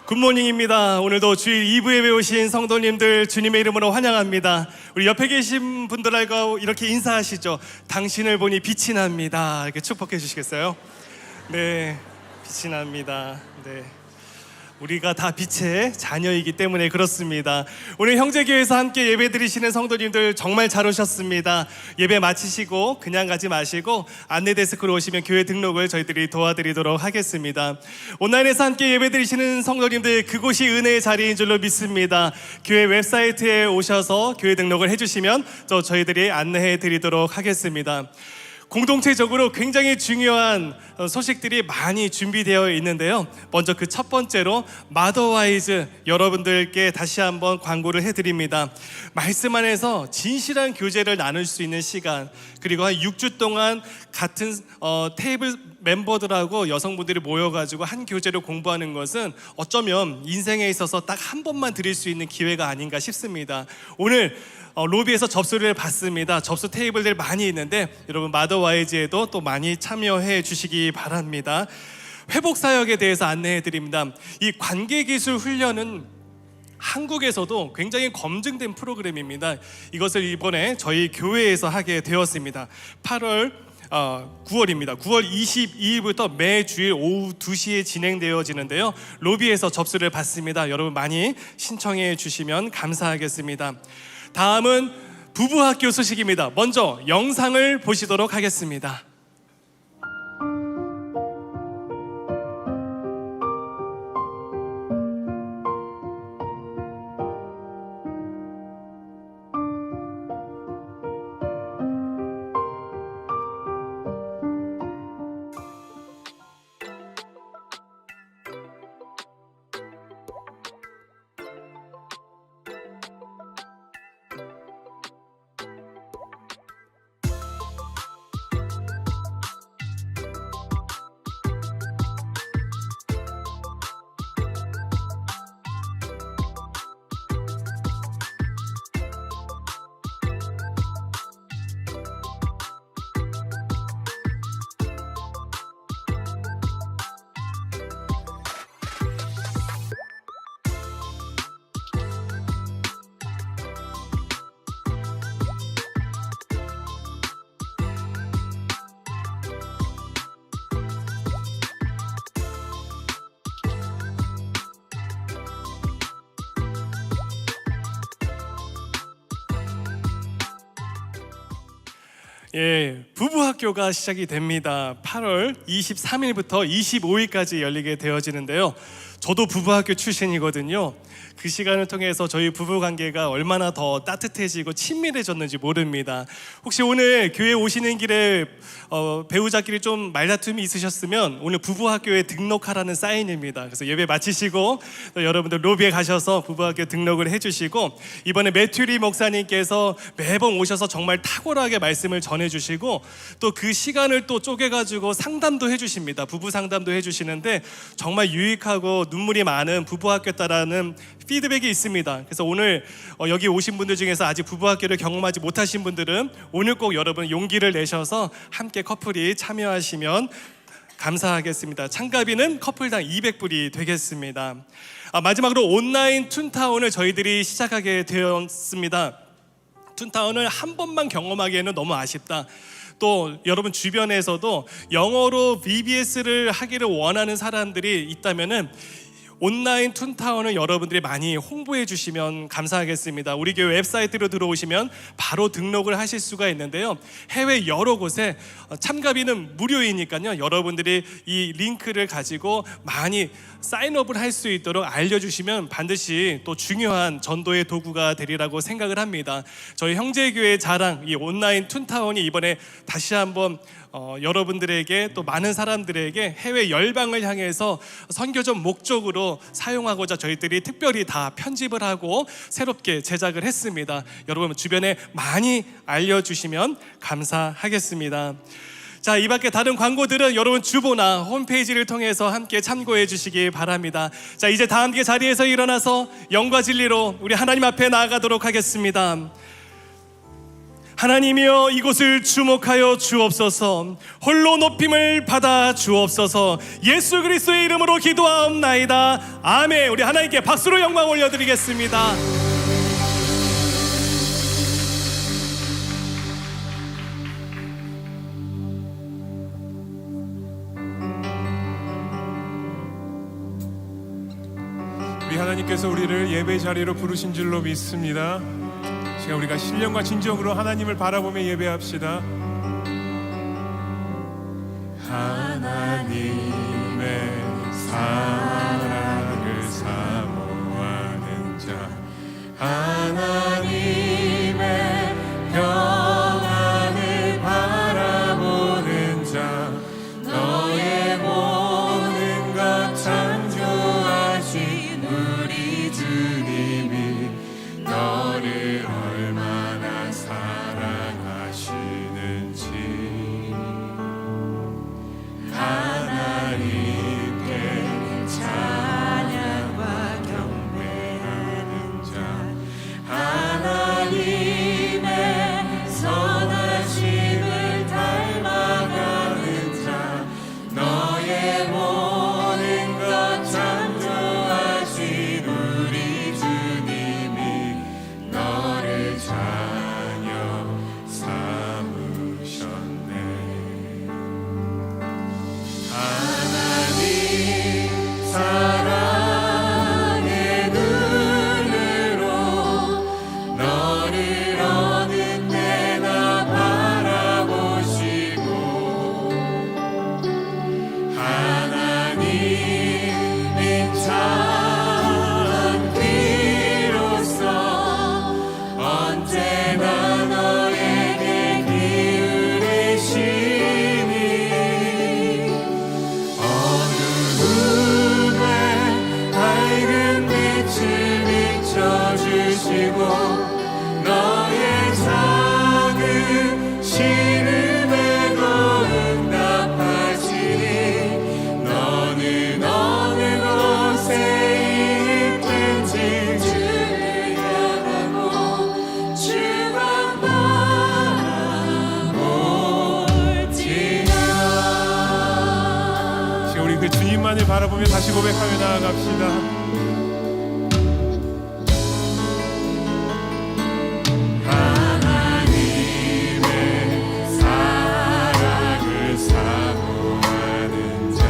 굿모닝입니다. 오늘도 주일 2부에 배우신 성도님들 주님의 이름으로 환영합니다. 우리 옆에 계신 분들하고 이렇게 인사하시죠. 당신을 보니 빛이 납니다. 이렇게 축복해 주시겠어요? 네, 빛이 납니다. 네. 우리가 다 빛의 자녀이기 때문에 그렇습니다. 오늘 형제교회에서 함께 예배 드리시는 성도님들 정말 잘 오셨습니다. 예배 마치시고 그냥 가지 마시고 안내 데스크로 오시면 교회 등록을 저희들이 도와드리도록 하겠습니다. 온라인에서 함께 예배 드리시는 성도님들, 그곳이 은혜의 자리인 줄로 믿습니다. 교회 웹사이트에 오셔서 교회 등록을 해주시면 저희들이 안내해 드리도록 하겠습니다. 공동체적으로 굉장히 중요한 소식들이 많이 준비되어 있는데요. 먼저 그 첫 번째로 마더와이즈 여러분들께 다시 한번 광고를 해드립니다. 말씀 안에서 진실한 교제를 나눌 수 있는 시간, 그리고 한 6주 동안 같은 테이블 멤버들하고 여성분들이 모여가지고 한 교재를 공부하는 것은 어쩌면 인생에 있어서 딱 한 번만 드릴 수 있는 기회가 아닌가 싶습니다. 오늘 로비에서 접수를 받습니다. 접수 테이블들 많이 있는데 여러분 마더와이즈에도 또 많이 참여해 주시기 바랍니다. 회복사역에 대해서 안내해 드립니다. 이 관계기술 훈련은 한국에서도 굉장히 검증된 프로그램입니다. 이것을 이번에 저희 교회에서 하게 되었습니다. 9월입니다. 9월 22일부터 매주일 오후 2시에 진행되어지는데요. 로비에서 접수를 받습니다. 여러분 많이 신청해 주시면 감사하겠습니다. 다음은 부부학교 소식입니다. 먼저 영상을 보시도록 하겠습니다. 부부학교가 시작이 됩니다. 8월 23일부터 25일까지 열리게 되어지는데요. 저도 부부학교 출신이거든요. 그 시간을 통해서 저희 부부관계가 얼마나 더 따뜻해지고 친밀해졌는지 모릅니다. 혹시 오늘 교회 오시는 길에 배우자끼리 좀 말다툼이 있으셨으면 오늘 부부학교에 등록하라는 사인입니다. 그래서 예배 마치시고 여러분들 로비에 가셔서 부부학교 등록을 해주시고, 이번에 매튜리 목사님께서 매번 오셔서 정말 탁월하게 말씀을 전해주시고 또 그 시간을 또 쪼개가지고 상담도 해주십니다. 부부 상담도 해주시는데 정말 유익하고 눈물이 많은 부부학교다라는 피드백이 있습니다. 그래서 오늘 여기 오신 분들 중에서 아직 부부학교를 경험하지 못하신 분들은 오늘 꼭 여러분 용기를 내셔서 함께 커플이 참여하시면 감사하겠습니다. 참가비는 커플당 200불이 되겠습니다. 마지막으로 온라인 툰타운을 저희들이 시작하게 되었습니다. 툰타운을 한 번만 경험하기에는 너무 아쉽다. 또 여러분 주변에서도 영어로 VBS를 하기를 원하는 사람들이 있다면은 온라인 툰타운을 여러분들이 많이 홍보해 주시면 감사하겠습니다. 우리 교회 웹사이트로 들어오시면 바로 등록을 하실 수가 있는데요. 해외 여러 곳에 참가비는 무료이니까요. 여러분들이 이 링크를 가지고 많이 사인업을 할 수 있도록 알려주시면 반드시 또 중요한 전도의 도구가 되리라고 생각을 합니다. 저희 형제교회 자랑 이 온라인 툰타운이 이번에 다시 한번 여러분들에게 또 많은 사람들에게 해외 열방을 향해서 선교적 목적으로 사용하고자 저희들이 특별히 다 편집을 하고 새롭게 제작을 했습니다. 여러분 주변에 많이 알려주시면 감사하겠습니다. 자, 이 밖에 다른 광고들은 여러분 주보나 홈페이지를 통해서 함께 참고해 주시기 바랍니다. 자, 이제 다 함께 자리에서 일어나서 영과 진리로 우리 하나님 앞에 나아가도록 하겠습니다. 하나님이여 이곳을 주목하여 주옵소서. 홀로 높임을 받아 주옵소서. 예수 그리스도의 이름으로 기도하옵나이다. 아멘. 우리 하나님께 박수로 영광 올려드리겠습니다. 우리 하나님께서 우리를 예배 자리로 부르신 줄로 믿습니다. 시간 우리가 신령과 진정으로 하나님을 바라보며 예배합시다. 하나님의 사랑을 사모하는 자, 하나님의 평안을 바라보는 자, 너의 모든 것 창조하신 우리 주님이 너를 얼마나 사랑하시는지 하나님께 찬양과 경배하는 자, 하나님의 선하심을 닮아가는 자, 너의 모든 것 창조하신 우리 주님이 너를 자녀 삼으셨네. 하나님 사랑의 눈으로 너를 어느 때나 바라보시고 하나님 인자한 귀로서 언제나 너에게 기울이시니 어두움에 밝은 빛을 비춰주시고 너의 작은 신음에도 응답하시니 너는 어느 곳에 있든지 주를 향하고 주만 바라볼지라. 지금 우리 그 주님만을 바라보며 다시 고백하며 나아갑시다. 하나님의 사랑을 사모하는 자,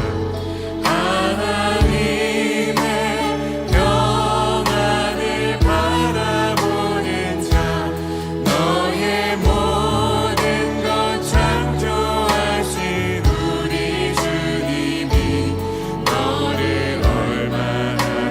하나님의 평안을 바라보는 자, 너의 모든 것 창조하신 우리 주님이 너를 얼마나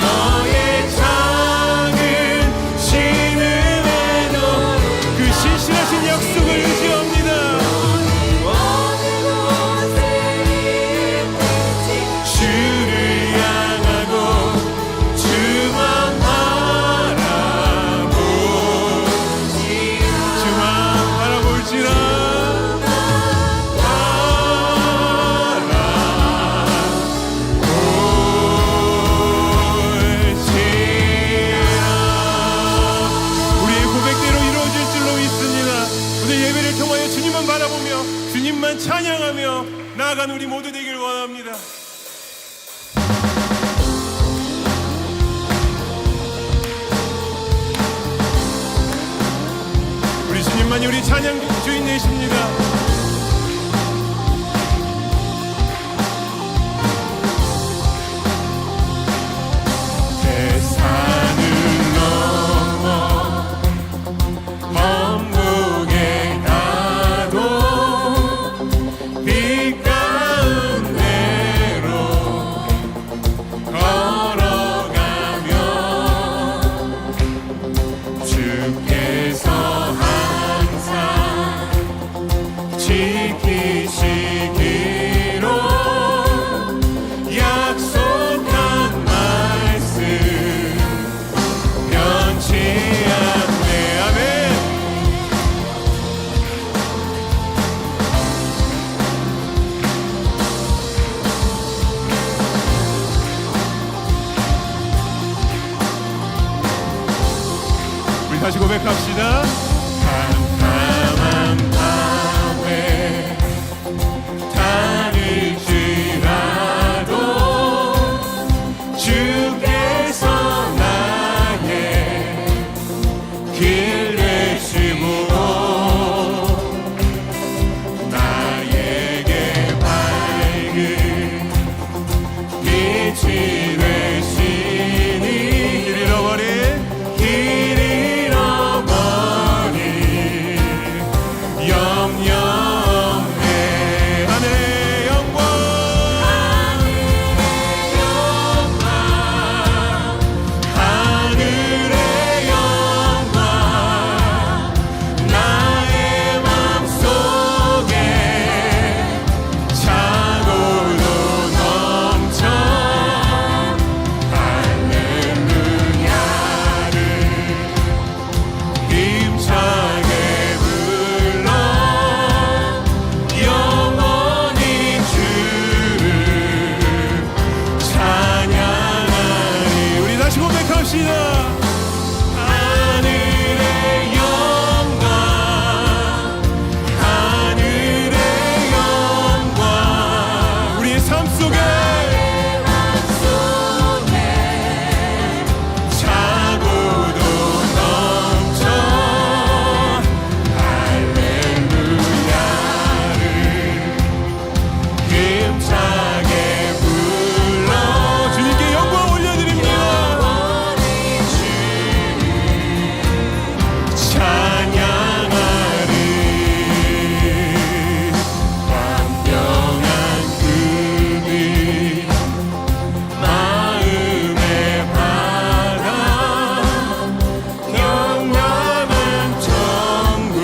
너의 작은 신음에도 그 신실하신 약속을 의지합니다. 주를 향하고 주만 바라볼지라 우리의 고백대로 이루어질 줄로 믿습니다. 오늘 예배를 통하여 주님만 바라보며 주님만 찬양하며 나아가는 우리 모두 되길 원합니다. 우리 주님만이 우리 찬양 주인 되십니다. 대산을 넘어 먼 북에 가도 빛 가운데로 걸어가며 주께서 항상 지키시기로 약속한 말씀 변치 않네. 아멘. 우리 다시 고백합시다. 캄캄한 밤에 다닐지라도 주께서 나의 길 되시고 나에게 밝은 빛이 되시니 길 잃어버린 영영해 하늘의 영광 하늘의 영광 나의 맘속에 차고도 넘쳐 할렐루야를 힘차게 불러 영원히 주를 찬양하리. 우리 다시 고백합시다. 하늘의 영광 하늘의 영광 우리의 삶 속에 차고도 넘쳐 할렐루야를 힘차게 불러 주님께 영광 올려드립니다. 찬양하리. 완벽한 그빛 마음의 바다 영원한 천국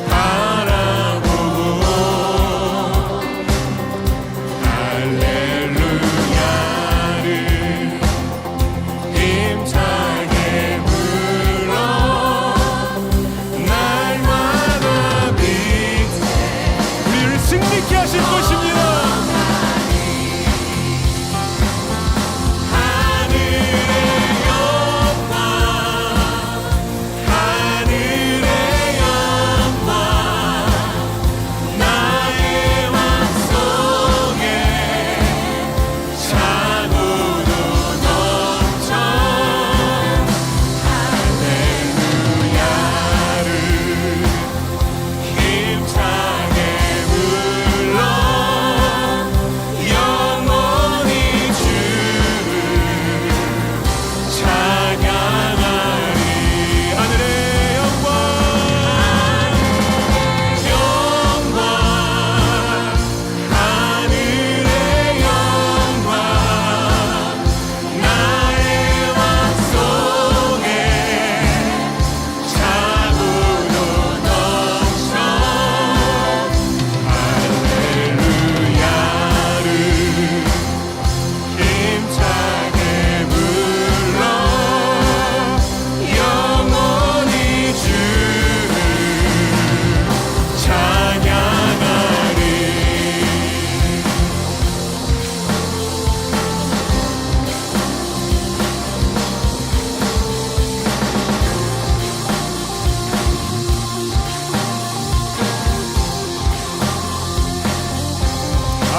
바라보고 할렐루야를 힘차게 불러 날마다 빛에 우리를 승리케 하실 것입니다. 하늘의 영광 하늘의 영광 나의 맘속에 차고도 넘쳐 할렐루야를 힘차게 불러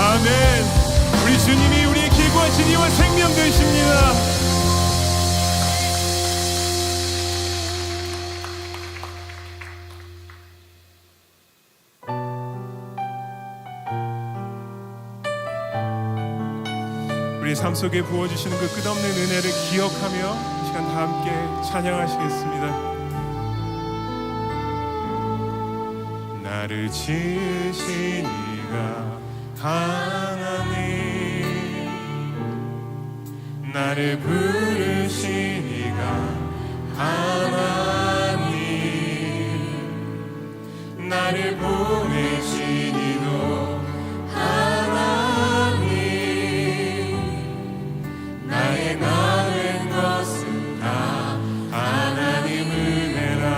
아멘. 우리 주님이 우리의 길과 진리와 생명 되십니다. 우리 삶 속에 부어주시는 그 끝없는 은혜를 기억하며 이 시간 다 함께 찬양하시겠습니다. 나를 지으신 이가 하나님, 나를 부르신 이가 하나님, 나를 보내신 이도 하나님, 나의 나 된 것은 다 하나님 은혜라.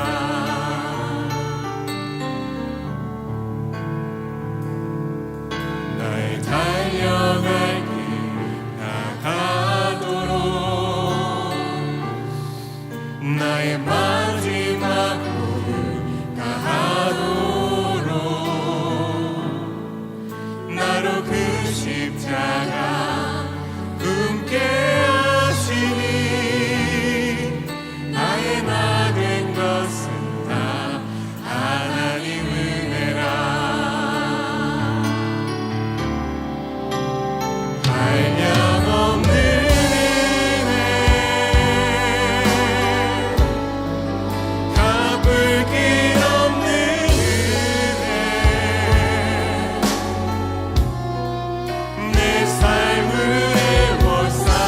나의 달려갈 길 나가도록, 나의 마지막 고를 다하도록, 나로 그 십자가 품게 하시니, 나의 나 된 것은 다 하나님 은혜라. 한량없는 은혜, 갚을 길 없는 은혜, 내 삶을 애워싸는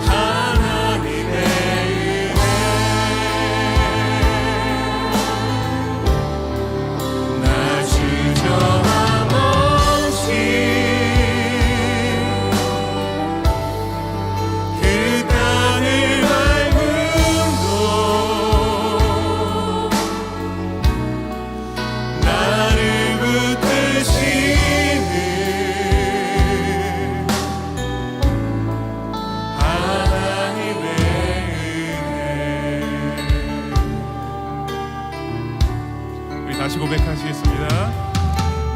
하나님의 은혜. 나 주저함 없이 그 땅을 밟음도, 나를 붙드시는 하나님의 은혜. 우리 다시 고백하시겠습니다.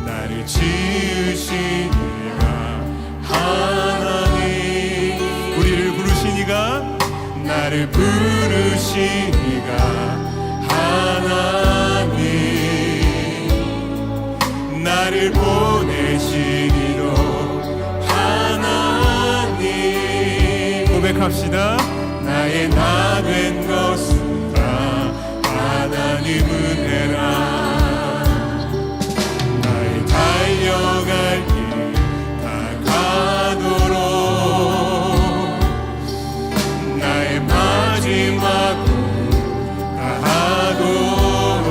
나를 지으신 이가 하나님, 우리를 부르신 이가, 나를 부르신 이가 하나님, 나를 보내신 이도 하나님. 고백합시다. 나의 나 된 것은 다 하나님 은혜라. 나의 달려갈 길 다 가도록, 나의 마지막 다 하도록,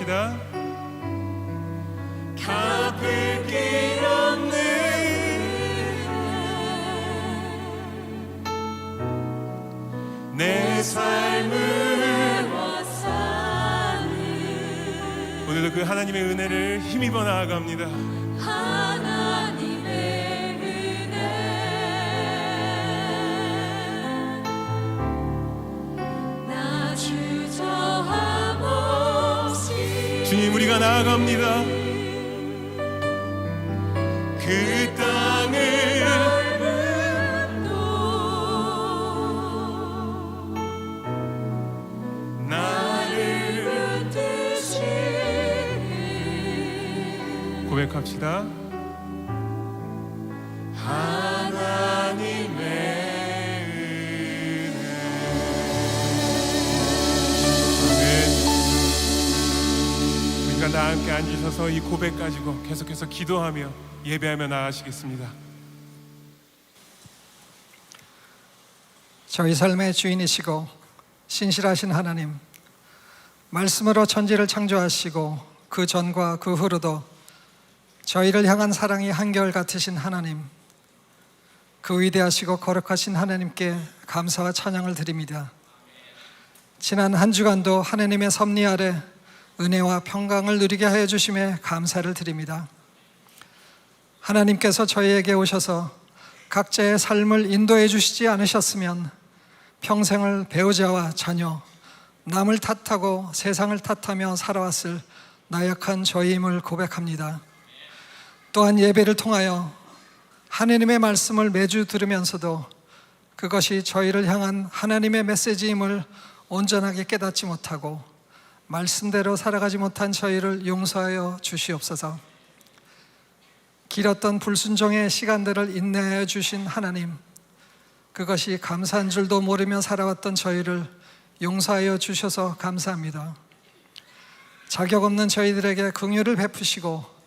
고백합시다. 갚을 길 없는 내 삶을 오늘도 그 하나님의 은혜를 힘입어 나아갑니다. 하나님의 은혜 나 주저함 없이 주님, 우리가 나아갑니다. 그 땅을 나를 고백합시다. 하나님의 은혜. 우리가 다 함께 앉으셔서 이 고백 가지고 계속해서 기도하며 예배하며 나아가시겠습니다. 저희 삶의 주인이시고 신실하신 하나님, 말씀으로 천지를 창조하시고 그 전과 그 후로도 저희를 향한 사랑이 한결같으신 하나님, 그 위대하시고 거룩하신 하나님께 감사와 찬양을 드립니다. 지난 한 주간도 하나님의 섭리 아래 은혜와 평강을 누리게 하여 주심에 감사를 드립니다. 하나님께서 저희에게 오셔서 각자의 삶을 인도해 주시지 않으셨으면 평생을 배우자와 자녀, 남을 탓하고 세상을 탓하며 살아왔을 나약한 저희임을 고백합니다. 또한 예배를 통하여 하나님의 말씀을 매주 들으면서도 그것이 저희를 향한 하나님의 메시지임을 온전하게 깨닫지 못하고 말씀대로 살아가지 못한 저희를 용서하여 주시옵소서. 길었던 불순종의 시간들을 인내하여 주신 하나님, 그것이 감사한 줄도 모르며 살아왔던 저희를 용서하여 주셔서 감사합니다. 자격 없는 저희들에게 긍휼을 베푸시고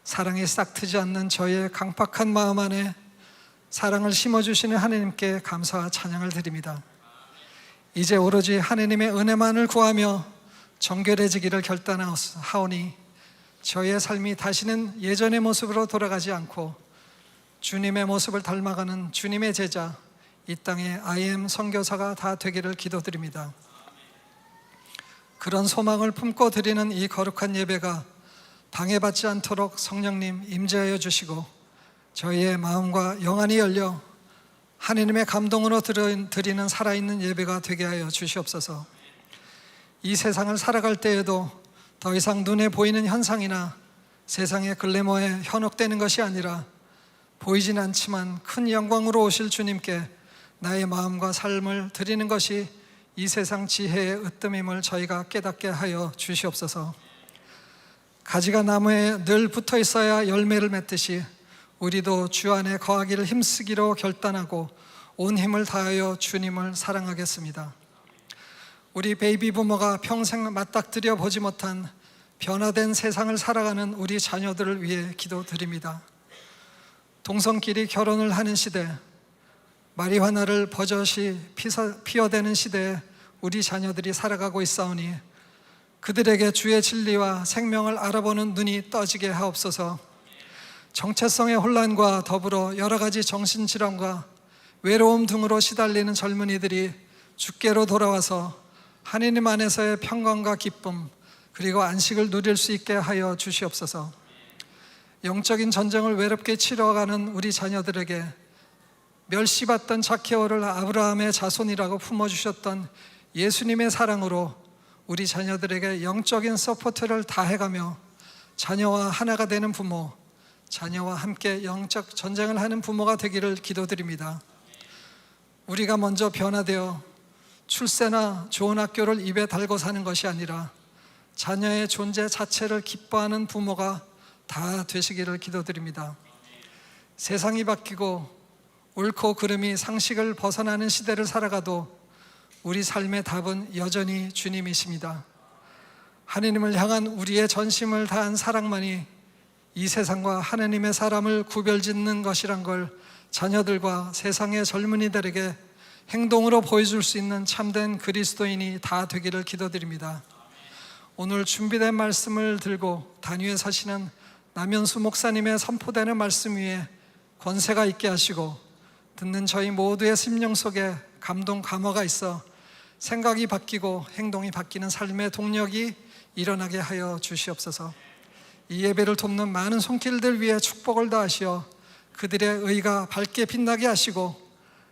사랑이 싹트지 않는 저희의 강팍한 마음 안에 사랑을 심어주시는 하나님께 감사와 찬양을 드립니다. 이제 오로지 하나님의 은혜만을 구하며 정결해지기를 결단하오니 저희의 삶이 다시는 예전의 모습으로 돌아가지 않고 주님의 모습을 닮아가는 주님의 제자, 이 땅의 IM 선교사가 다 되기를 기도드립니다. 그런 소망을 품고 드리는 이 거룩한 예배가 방해받지 않도록 성령님 임재하여 주시고 저희의 마음과 영안이 열려 하나님의 감동으로 드리는 살아있는 예배가 되게 하여 주시옵소서. 이 세상을 살아갈 때에도 더 이상 눈에 보이는 현상이나 세상의 글래머에 현혹되는 것이 아니라 보이진 않지만 큰 영광으로 오실 주님께 나의 마음과 삶을 드리는 것이 이 세상 지혜의 으뜸임을 저희가 깨닫게 하여 주시옵소서. 가지가 나무에 늘 붙어 있어야 열매를 맺듯이 우리도 주 안에 거하기를 힘쓰기로 결단하고 온 힘을 다하여 주님을 사랑하겠습니다. 우리 베이비 부모가 평생 맞닥뜨려 보지 못한 변화된 세상을 살아가는 우리 자녀들을 위해 기도드립니다. 동성끼리 결혼을 하는 시대, 마리화나를 버젓이 피어대는 시대에 우리 자녀들이 살아가고 있사오니 그들에게 주의 진리와 생명을 알아보는 눈이 떠지게 하옵소서. 정체성의 혼란과 더불어 여러 가지 정신질환과 외로움 등으로 시달리는 젊은이들이 주께로 돌아와서 하나님 안에서의 평강과 기쁨 그리고 안식을 누릴 수 있게 하여 주시옵소서. 영적인 전쟁을 외롭게 치러가는 우리 자녀들에게 멸시받던 자케오를 아브라함의 자손이라고 품어주셨던 예수님의 사랑으로 우리 자녀들에게 영적인 서포트를 다해가며 자녀와 하나가 되는 부모, 자녀와 함께 영적 전쟁을 하는 부모가 되기를 기도드립니다. 우리가 먼저 변화되어 출세나 좋은 학교를 입에 달고 사는 것이 아니라 자녀의 존재 자체를 기뻐하는 부모가 다 되시기를 기도드립니다. 세상이 바뀌고 옳고 그름이 상식을 벗어나는 시대를 살아가도 우리 삶의 답은 여전히 주님이십니다. 하나님을 향한 우리의 전심을 다한 사랑만이 이 세상과 하나님의 사람을 구별짓는 것이란 걸 자녀들과 세상의 젊은이들에게 행동으로 보여줄 수 있는 참된 그리스도인이 다 되기를 기도드립니다. 오늘 준비된 말씀을 들고 단위에 서시는 남현수 목사님의 선포되는 말씀 위에 권세가 있게 하시고 듣는 저희 모두의 심령 속에 감동 감화가 있어 생각이 바뀌고 행동이 바뀌는 삶의 동력이 일어나게 하여 주시옵소서. 이 예배를 돕는 많은 손길들 위에 축복을 다하시어 그들의 의가 밝게 빛나게 하시고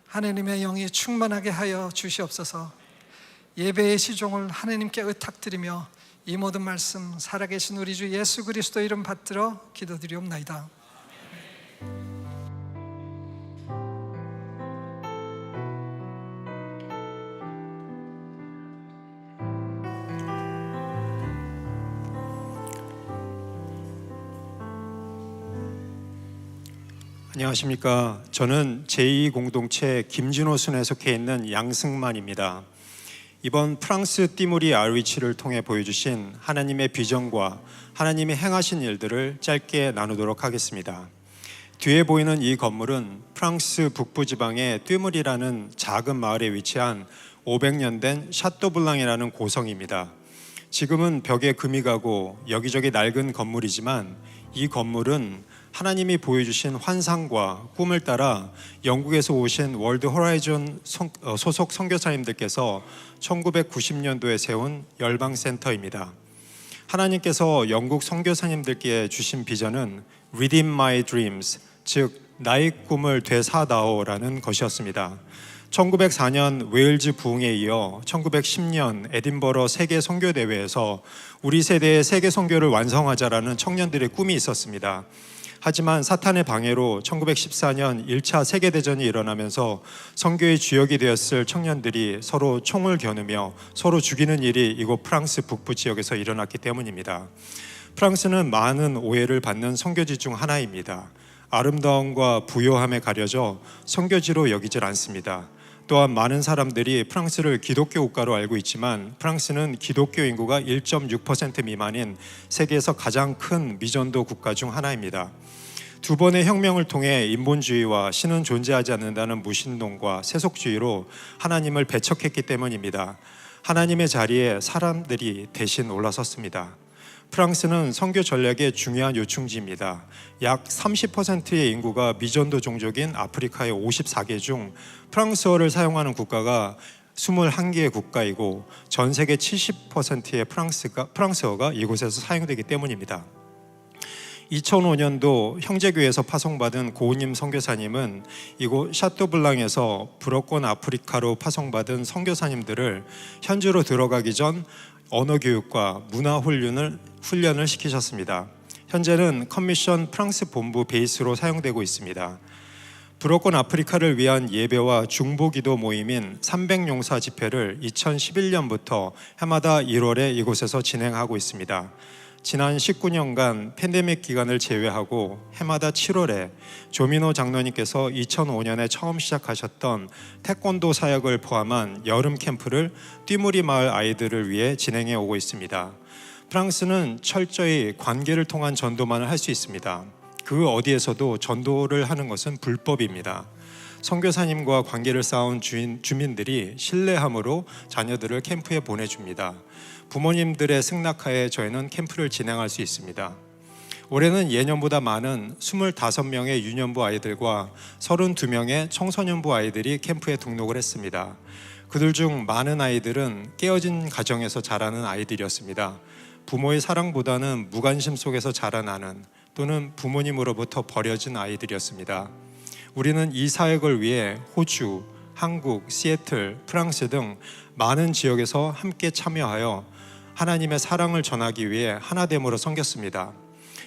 하나님의 영이 충만하게 하여 주시옵소서. 예배의 시종을 하나님께 의탁드리며 이 모든 말씀 살아계신 우리 주 예수 그리스도 이름 받들어 기도드리옵나이다. 안녕하십니까. 저는 제2공동체 김진호 순에 속해 있는 양승만입니다. 이번 프랑스 띠무리 아르위치를 통해 보여주신 하나님의 비전과 하나님이 행하신 일들을 짧게 나누도록 하겠습니다. 뒤에 보이는 이 건물은 프랑스 북부지방의 띠무리라는 작은 마을에 위치한 500년 된 샤또블랑이라는 고성입니다. 지금은 벽에 금이 가고 여기저기 낡은 건물이지만 이 건물은 하나님이 보여주신 환상과 꿈을 따라 영국에서 오신 월드 호라이즌 소속 선교사님들께서 1990년도에 세운 열방센터입니다. 하나님께서 영국 선교사님들께 주신 비전은 Redeem My Dreams, 즉 나의 꿈을 되사다오라는 것이었습니다. 1904년 웨일즈 부흥에 이어 1910년 에딘버러 세계 선교 대회에서 우리 세대의 세계 선교를 완성하자라는 청년들의 꿈이 있었습니다. 하지만 사탄의 방해로 1914년 1차 세계대전이 일어나면서 선교의 주역이 되었을 청년들이 서로 총을 겨누며 서로 죽이는 일이 이곳 프랑스 북부 지역에서 일어났기 때문입니다. 프랑스는 많은 오해를 받는 선교지 중 하나입니다. 아름다움과 부요함에 가려져 선교지로 여기질 않습니다. 또한 많은 사람들이 프랑스를 기독교 국가로 알고 있지만 프랑스는 기독교 인구가 1.6% 미만인 세계에서 가장 큰 미전도 국가 중 하나입니다. 두 번의 혁명을 통해 인본주의와 신은 존재하지 않는다는 무신론과 세속주의로 하나님을 배척했기 때문입니다. 하나님의 자리에 사람들이 대신 올라섰습니다. 프랑스는 선교 전략의 중요한 요충지입니다. 약 30%의 인구가 미전도 종족인 아프리카의 54개 중 프랑스어를 사용하는 국가가 21개의 국가이고 전 세계 70%의 프랑스어가 이곳에서 사용되기 때문입니다. 2005년도 형제교회에서 파송받은 고은님 선교사님은 이곳 샤또블랑에서 불어권 아프리카로 파송받은 선교사님들을 현지로 들어가기 전 언어교육과 문화훈련을 시키셨습니다. 현재는 커미션 프랑스 본부 베이스로 사용되고 있습니다. 불어권 아프리카를 위한 예배와 중보기도 모임인 300용사 집회를 2011년부터 해마다 1월에 이곳에서 진행하고 있습니다. 지난 19년간 팬데믹 기간을 제외하고 해마다 7월에 조민호 장로님께서 2005년에 처음 시작하셨던 태권도 사역을 포함한 여름 캠프를 띠무리 마을 아이들을 위해 진행해 오고 있습니다. 프랑스는 철저히 관계를 통한 전도만을 할 수 있습니다. 그 어디에서도 전도를 하는 것은 불법입니다. 선교사님과 관계를 쌓은 주민들이 신뢰함으로 자녀들을 캠프에 보내줍니다. 부모님들의 승낙하에 저희는 캠프를 진행할 수 있습니다. 올해는 예년보다 많은 25명의 유년부 아이들과 32명의 청소년부 아이들이 캠프에 등록을 했습니다. 그들 중 많은 아이들은 깨어진 가정에서 자라는 아이들이었습니다. 부모의 사랑보다는 무관심 속에서 자라나는 또는 부모님으로부터 버려진 아이들이었습니다. 우리는 이 사역을 위해 호주, 한국, 시애틀, 프랑스 등 많은 지역에서 함께 참여하여 하나님의 사랑을 전하기 위해 하나됨으로 섬겼습니다.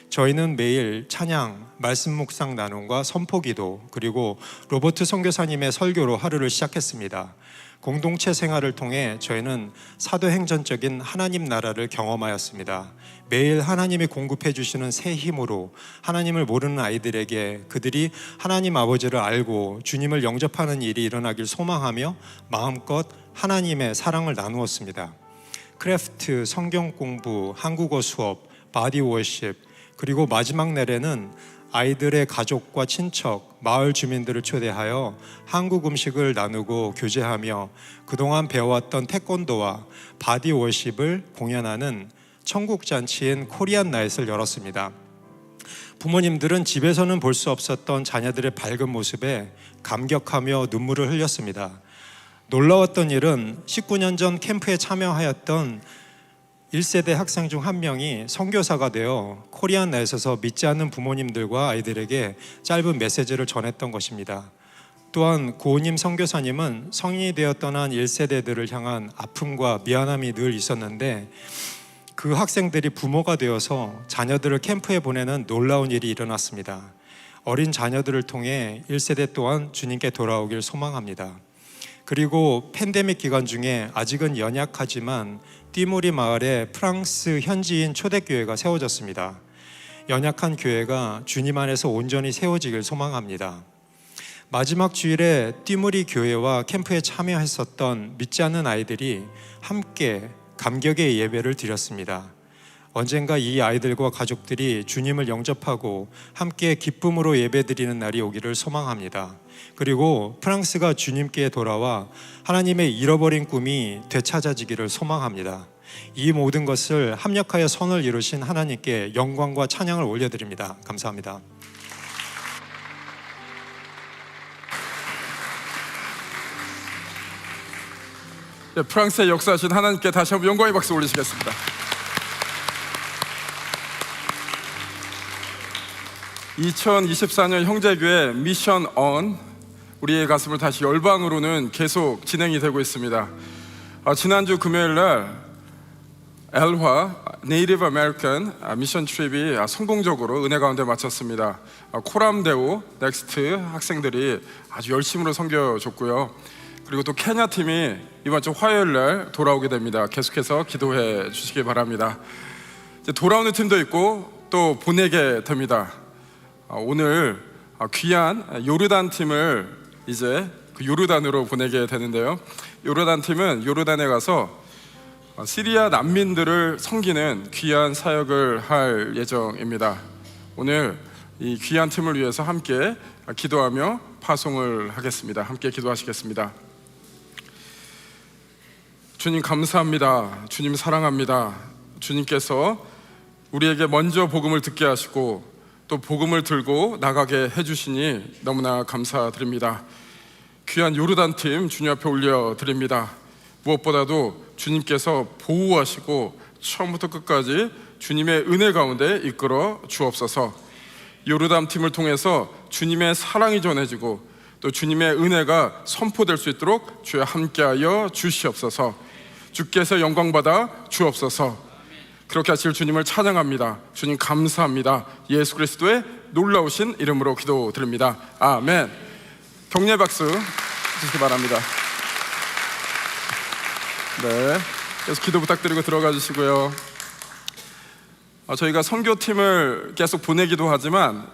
저희는 매일 찬양, 말씀 묵상 나눔과 선포기도 그리고 로버트 선교사님의 설교로 하루를 시작했습니다. 공동체 생활을 통해 저희는 사도행전적인 하나님 나라를 경험하였습니다. 매일 하나님이 공급해 주시는 새 힘으로 하나님을 모르는 아이들에게 그들이 하나님 아버지를 알고 주님을 영접하는 일이 일어나길 소망하며 마음껏 하나님의 사랑을 나누었습니다. 크래프트, 성경 공부, 한국어 수업, 바디 워십, 그리고 마지막 날에는 아이들의 가족과 친척, 마을 주민들을 초대하여 한국 음식을 나누고 교제하며 그동안 배워왔던 태권도와 바디 워십을 공연하는 천국 잔치인 코리안 나잇을 열었습니다. 부모님들은 집에서는 볼 수 없었던 자녀들의 밝은 모습에 감격하며 눈물을 흘렸습니다. 놀라웠던 일은 19년 전 캠프에 참여하였던 1세대 학생 중 한 명이 선교사가 되어 코리안 나잇에서 믿지 않는 부모님들과 아이들에게 짧은 메시지를 전했던 것입니다. 또한 고은임 선교사님은 성인이 되어 떠난 1세대들을 향한 아픔과 미안함이 늘 있었는데 그 학생들이 부모가 되어서 자녀들을 캠프에 보내는 놀라운 일이 일어났습니다. 어린 자녀들을 통해 1세대 또한 주님께 돌아오길 소망합니다. 그리고 팬데믹 기간 중에 아직은 연약하지만 띠모리 마을에 프랑스 현지인 초대교회가 세워졌습니다. 연약한 교회가 주님 안에서 온전히 세워지길 소망합니다. 마지막 주일에 띠모리 교회와 캠프에 참여했었던 믿지 않는 아이들이 함께 감격의 예배를 드렸습니다. 언젠가 이 아이들과 가족들이 주님을 영접하고 함께 기쁨으로 예배드리는 날이 오기를 소망합니다. 그리고 프랑스가 주님께 돌아와 하나님의 잃어버린 꿈이 되찾아지기를 소망합니다. 이 모든 것을 합력하여 선을 이루신 하나님께 영광과 찬양을 올려드립니다. 감사합니다. 네, 프랑스의 역사하신 하나님께 다시 한번 영광의 박수 올리시겠습니다. (2024년) 형제교회 미션 언, 우리의 가슴을 다시 열방으로는 계속 진행이 되고 있습니다. 지난주 금요일날 엘화 네이티브 아메리칸 미션 트립이 성공적으로 은혜 가운데 마쳤습니다. 코람데오 넥스트 학생들이 아주 열심으로 섬겨줬고요. 그리고 또 케냐 팀이 이번 주 화요일날 돌아오게 됩니다. 계속해서 기도해 주시기 바랍니다. 이제 돌아오는 팀도 있고 또 보내게 됩니다. 오늘 귀한 요르단 팀을 이제 그 요르단으로 보내게 되는데요. 요르단 팀은 요르단에 가서 시리아 난민들을 섬기는 귀한 사역을 할 예정입니다. 오늘 이 귀한 팀을 위해서 함께 기도하며 파송을 하겠습니다. 함께 기도하시겠습니다. 주님 감사합니다. 주님 사랑합니다. 주님께서 우리에게 먼저 복음을 듣게 하시고 또 복음을 들고 나가게 해주시니 너무나 감사드립니다. 귀한 요르단 팀 주님 앞에 올려드립니다. 무엇보다도 주님께서 보호하시고 처음부터 끝까지 주님의 은혜 가운데 이끌어 주옵소서. 요르단 팀을 통해서 주님의 사랑이 전해지고 또 주님의 은혜가 선포될 수 있도록 주여 함께하여 주시옵소서. 주께서 영광받아 주옵소서. 그렇게 하실 주님을 찬양합니다. 주님 감사합니다. 예수 그리스도의 놀라우신 이름으로 기도드립니다. 아멘. 격려 박수 주시기 바랍니다. 네, 계속 기도 부탁드리고 들어가 주시고요. 저희가 선교팀을 계속 보내기도 하지만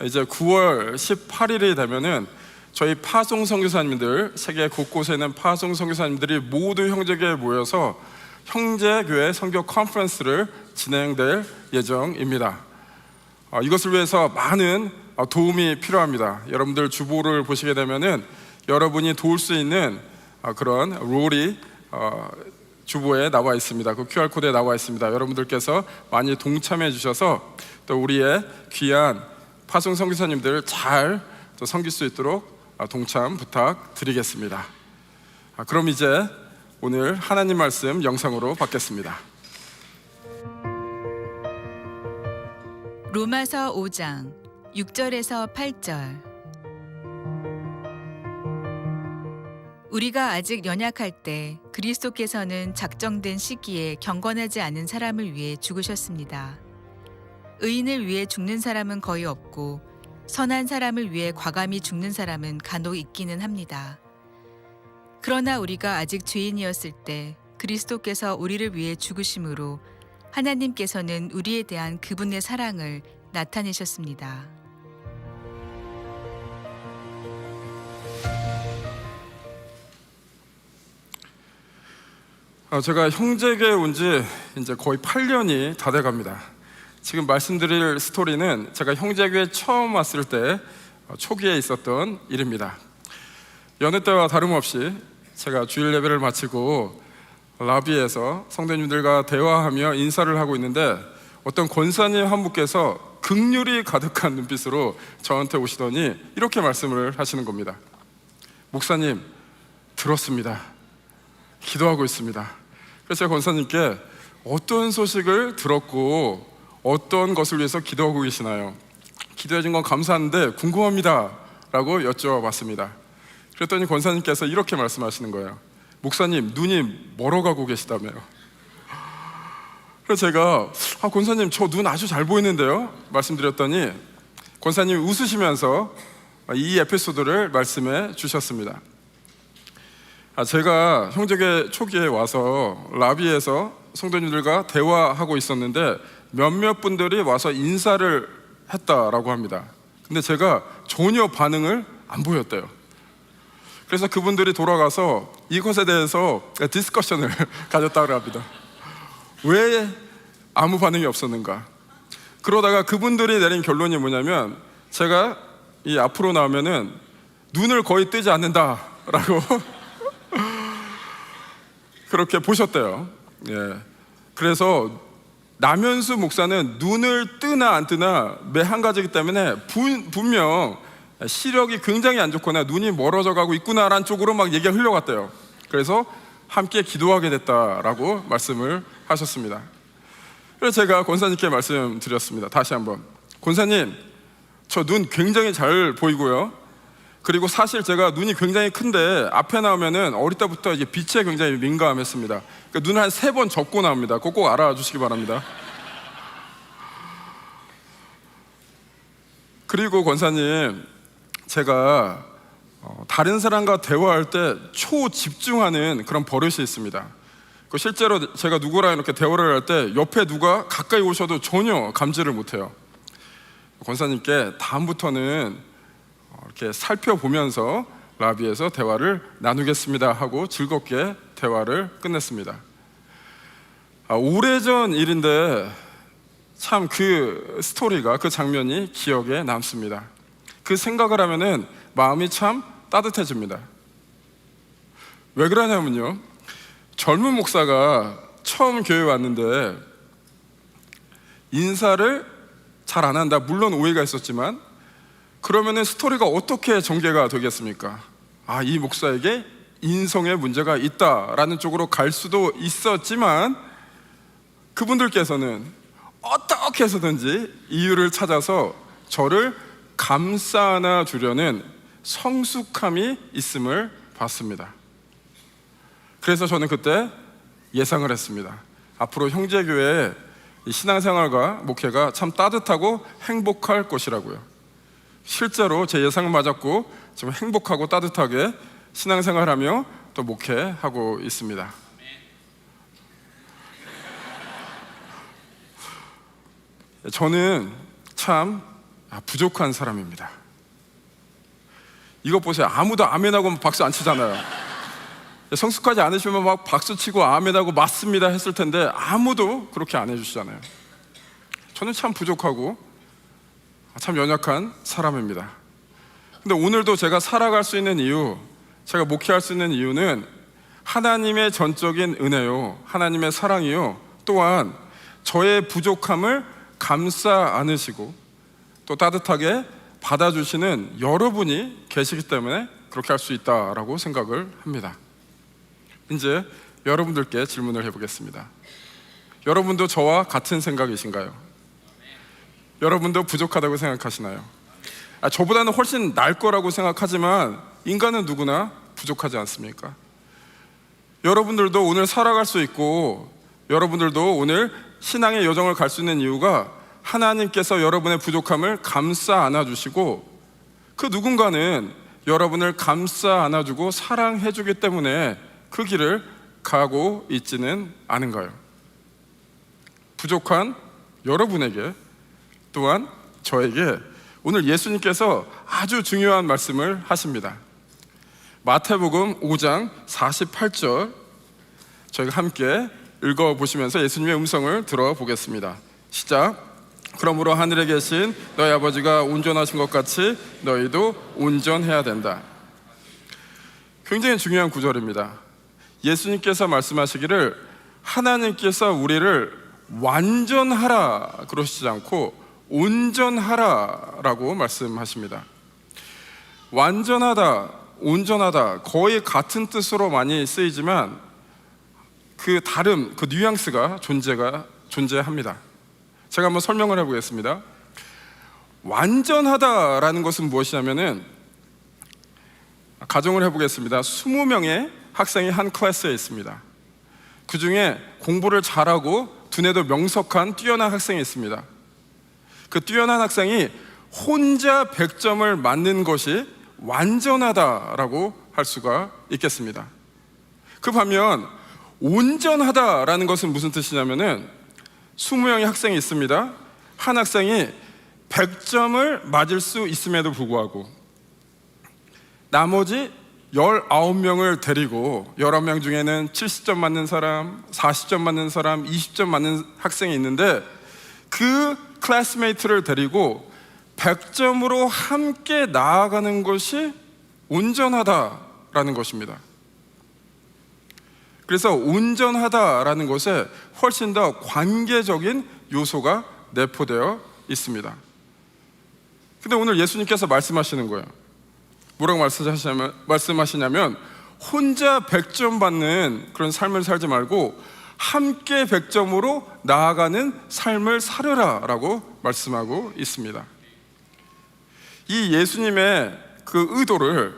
이제 9월 18일이 되면은 저희 파송 선교사님들, 세계 곳곳에 있는 파송 선교사님들이 모두 형제교회에 모여서 형제교회 선교 컨퍼런스를 진행될 예정입니다. 이것을 위해서 많은 도움이 필요합니다. 여러분들 주보를 보시게 되면은 여러분이 도울 수 있는 그런 롤이 주보에 나와 있습니다. 그 QR코드에 나와 있습니다. 여러분들께서 많이 동참해 주셔서 또 우리의 귀한 파송 선교사님들 잘 섬길 수 있도록 동참 부탁드리겠습니다. 그럼 이제 오늘 하나님 말씀 영상으로 받겠습니다. 로마서 5장 6절에서 8절. 우리가 아직 연약할 때 그리스도께서는 작정된 시기에 경건하지 않은 사람을 위해 죽으셨습니다. 의인을 위해 죽는 사람은 거의 없고 선한 사람을 위해 과감히 죽는 사람은 간혹 있기는 합니다. 그러나 우리가 아직 죄인이었을 때 그리스도께서 우리를 위해 죽으심으로 하나님께서는 우리에 대한 그분의 사랑을 나타내셨습니다. 제가 형제교회에 온 지 이제 거의 8년이 다 돼갑니다. 지금 말씀드릴 스토리는 제가 형제교회 처음 왔을 때 초기에 있었던 일입니다. 여느 때와 다름없이 제가 주일 예배를 마치고 라비에서 성도님들과 대화하며 인사를 하고 있는데 어떤 권사님 한 분께서 긍휼이 가득한 눈빛으로 저한테 오시더니 이렇게 말씀을 하시는 겁니다. 목사님, 들었습니다. 기도하고 있습니다. 그래서 제가 권사님께 어떤 소식을 들었고 어떤 것을 위해서 기도하고 계시나요? 기도해 준 건 감사한데 궁금합니다 라고 여쭤봤습니다. 그랬더니 권사님께서 이렇게 말씀하시는 거예요. 목사님, 눈이 멀어가고 계시다며요. 그래서 제가 권사님, 저 눈 아주 잘 보이는데요? 말씀드렸더니 권사님이 웃으시면서 이 에피소드를 말씀해 주셨습니다. 제가 형제교 초기에 와서 라비에서 성도님들과 대화하고 있었는데 몇몇 분들이 와서 인사를 했다라고 합니다. 근데 제가 전혀 반응을 안 보였대요. 그래서 그분들이 돌아가서 이것에 대해서 디스커션을 가졌다고 합니다. 왜 아무 반응이 없었는가? 그러다가 그분들이 내린 결론이 뭐냐면 제가 이 앞으로 나오면은 눈을 거의 뜨지 않는다라고 그렇게 보셨대요. 예. 그래서 남현수 목사는 눈을 뜨나 안 뜨나 매 한 가지이기 때문에 분명 시력이 굉장히 안 좋거나 눈이 멀어져 가고 있구나라는 쪽으로 막 얘기가 흘러갔대요. 그래서 함께 기도하게 됐다라고 말씀을 하셨습니다. 그래서 제가 권사님께 말씀드렸습니다. 다시 한번, 권사님, 저 눈 굉장히 잘 보이고요. 그리고 사실 제가 눈이 굉장히 큰데 앞에 나오면은 어릴 때부터 이제 빛에 굉장히 민감했습니다. 그러니까 눈을 한 3번 접고 나옵니다. 그거 꼭 알아주시기 바랍니다. 그리고 권사님, 제가 다른 사람과 대화할 때 초집중하는 그런 버릇이 있습니다. 실제로 제가 누구랑 이렇게 대화를 할 때 옆에 누가 가까이 오셔도 전혀 감지를 못해요. 권사님께 다음부터는 이렇게 살펴보면서 라비에서 대화를 나누겠습니다 하고 즐겁게 대화를 끝냈습니다. 오래전 일인데 참 그 스토리가, 그 장면이 기억에 남습니다. 그 생각을 하면은 마음이 참 따뜻해집니다. 왜 그러냐면요, 젊은 목사가 처음 교회에 왔는데 인사를 잘 안 한다, 물론 오해가 있었지만 그러면은 스토리가 어떻게 전개가 되겠습니까? 이 목사에게 인성에 문제가 있다라는 쪽으로 갈 수도 있었지만 그분들께서는 어떻게 해서든지 이유를 찾아서 저를 감싸 안아 주려는 성숙함이 있음을 봤습니다. 그래서 저는 그때 예상을 했습니다. 앞으로 형제교회의 신앙생활과 목회가 참 따뜻하고 행복할 것이라고요. 실제로 제 예상을 맞았고 지금 행복하고 따뜻하게 신앙생활하며 또 목회하고 있습니다. 저는 참 부족한 사람입니다. 이것 보세요. 아무도 아멘하고 박수 안 치잖아요. 성숙하지 않으시면 막 박수 치고 아멘하고 맞습니다 했을 텐데 아무도 그렇게 안 해주시잖아요. 저는 참 부족하고 참 연약한 사람입니다. 근데 오늘도 제가 살아갈 수 있는 이유, 제가 목회할 수 있는 이유는 하나님의 전적인 은혜요, 하나님의 사랑이요, 또한 저의 부족함을 감싸 안으시고 또 따뜻하게 받아주시는 여러분이 계시기 때문에 그렇게 할 수 있다라고 생각을 합니다. 이제 여러분들께 질문을 해보겠습니다. 여러분도 저와 같은 생각이신가요? 여러분도 부족하다고 생각하시나요? 저보다는 훨씬 나을 거라고 생각하지만 인간은 누구나 부족하지 않습니까? 여러분들도 오늘 살아갈 수 있고 여러분들도 오늘 신앙의 여정을 갈 수 있는 이유가 하나님께서 여러분의 부족함을 감싸 안아주시고 그 누군가는 여러분을 감싸 안아주고 사랑해주기 때문에 그 길을 가고 있지는 않은가요? 부족한 여러분에게 또한 저에게 오늘 예수님께서 아주 중요한 말씀을 하십니다. 마태복음 5장 48절 저희가 함께 읽어보시면서 예수님의 음성을 들어보겠습니다. 시작. 그러므로 하늘에 계신 너희 아버지가 온전하신 것 같이 너희도 온전해야 된다. 굉장히 중요한 구절입니다. 예수님께서 말씀하시기를 하나님께서 우리를 완전하라 그러시지 않고 온전하라라고 말씀하십니다. 완전하다, 온전하다 거의 같은 뜻으로 많이 쓰이지만 그 다름, 그 뉘앙스가 존재합니다. 제가 한번 설명을 해보겠습니다. 완전하다라는 것은 무엇이냐면은, 가정을 해보겠습니다. 20명의 학생이 한 클래스에 있습니다. 그 중에 공부를 잘하고 두뇌도 명석한 뛰어난 학생이 있습니다. 그 뛰어난 학생이 혼자 100점을 맞는 것이 완전하다라고 할 수가 있겠습니다. 그 반면 온전하다라는 것은 무슨 뜻이냐면은 20명의 학생이 있습니다. 한 학생이 100점을 맞을 수 있음에도 불구하고 나머지 19명을 데리고 19명 중에는 70점 맞는 사람, 40점 맞는 사람, 20점 맞는 학생이 있는데 그 클래스메이트를 데리고 100점으로 함께 나아가는 것이 온전하다라는 것입니다. 그래서 온전하다라는 것에 훨씬 더 관계적인 요소가 내포되어 있습니다. 근데 오늘 예수님께서 말씀하시는 거예요. 뭐라고 말씀하시냐면 혼자 100점 받는 그런 삶을 살지 말고 함께 100점으로 나아가는 삶을 살으라 라고 말씀하고 있습니다. 이 예수님의 그 의도를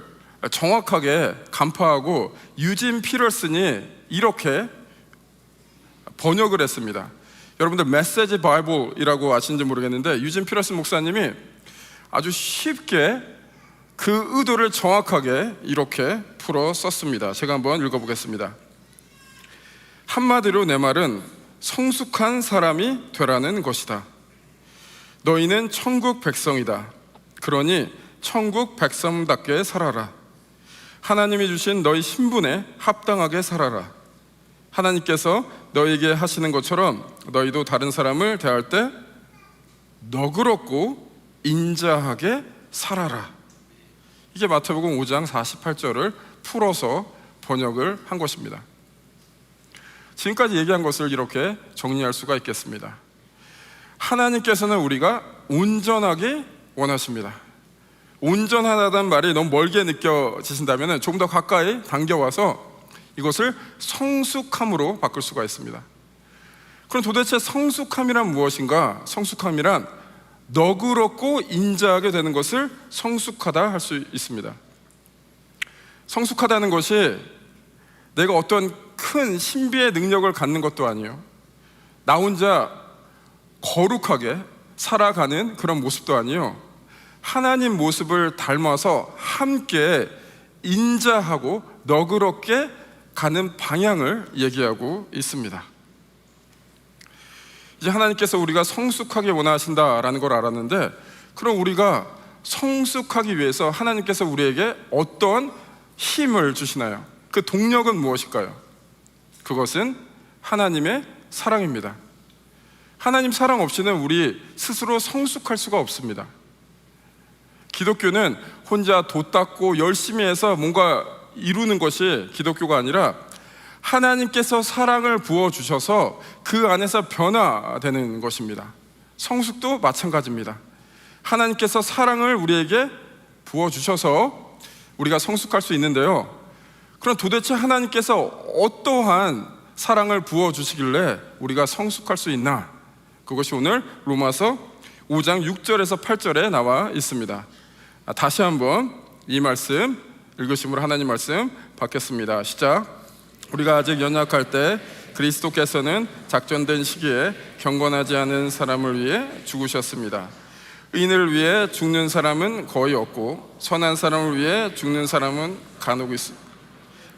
정확하게 간파하고 유진 피터슨이 이렇게 번역을 했습니다. 여러분들 메시지 바이블이라고 아시는지 모르겠는데 유진 피터슨 목사님이 아주 쉽게 그 의도를 정확하게 이렇게 풀어 썼습니다. 제가 한번 읽어보겠습니다. 한마디로 내 말은 성숙한 사람이 되라는 것이다. 너희는 천국 백성이다. 그러니 천국 백성답게 살아라. 하나님이 주신 너희 신분에 합당하게 살아라. 하나님께서 너희에게 하시는 것처럼 너희도 다른 사람을 대할 때 너그럽고 인자하게 살아라. 이게 마태복음 5장 48절을 풀어서 번역을 한 것입니다. 지금까지 얘기한 것을 이렇게 정리할 수가 있겠습니다. 하나님께서는 우리가 온전하게 원하십니다. 온전하다는 말이 너무 멀게 느껴지신다면 조금 더 가까이 당겨와서 이것을 성숙함으로 바꿀 수가 있습니다. 그럼 도대체 성숙함이란 무엇인가? 성숙함이란 너그럽고 인자하게 되는 것을 성숙하다 할 수 있습니다. 성숙하다는 것이 내가 어떤 큰 신비의 능력을 갖는 것도 아니에요. 나 혼자 거룩하게 살아가는 그런 모습도 아니에요. 하나님 모습을 닮아서 함께 인자하고 너그럽게 가는 방향을 얘기하고 있습니다. 이제 하나님께서 우리가 성숙하게 원하신다라는 걸 알았는데, 그럼 우리가 성숙하기 위해서 하나님께서 우리에게 어떤 힘을 주시나요? 그 동력은 무엇일까요? 그것은 하나님의 사랑입니다. 하나님 사랑 없이는 우리 스스로 성숙할 수가 없습니다. 기독교는 혼자 도 닦고 열심히 해서 뭔가 이루는 것이 기독교가 아니라 하나님께서 사랑을 부어주셔서 그 안에서 변화되는 것입니다. 성숙도 마찬가지입니다. 하나님께서 사랑을 우리에게 부어주셔서 우리가 성숙할 수 있는데요, 그럼 도대체 하나님께서 어떠한 사랑을 부어주시길래 우리가 성숙할 수 있나? 그것이 오늘 로마서 5장 6절에서 8절에 나와 있습니다. 다시 한번 이 말씀 읽으심으로 하나님 말씀 받겠습니다. 시작. 우리가 아직 연약할 때 그리스도께서는 작정된 시기에 경건하지 않은 사람을 위해 죽으셨습니다. 의인을 위해 죽는 사람은 거의 없고 선한 사람을 위해 죽는 사람은 간혹 있습니다.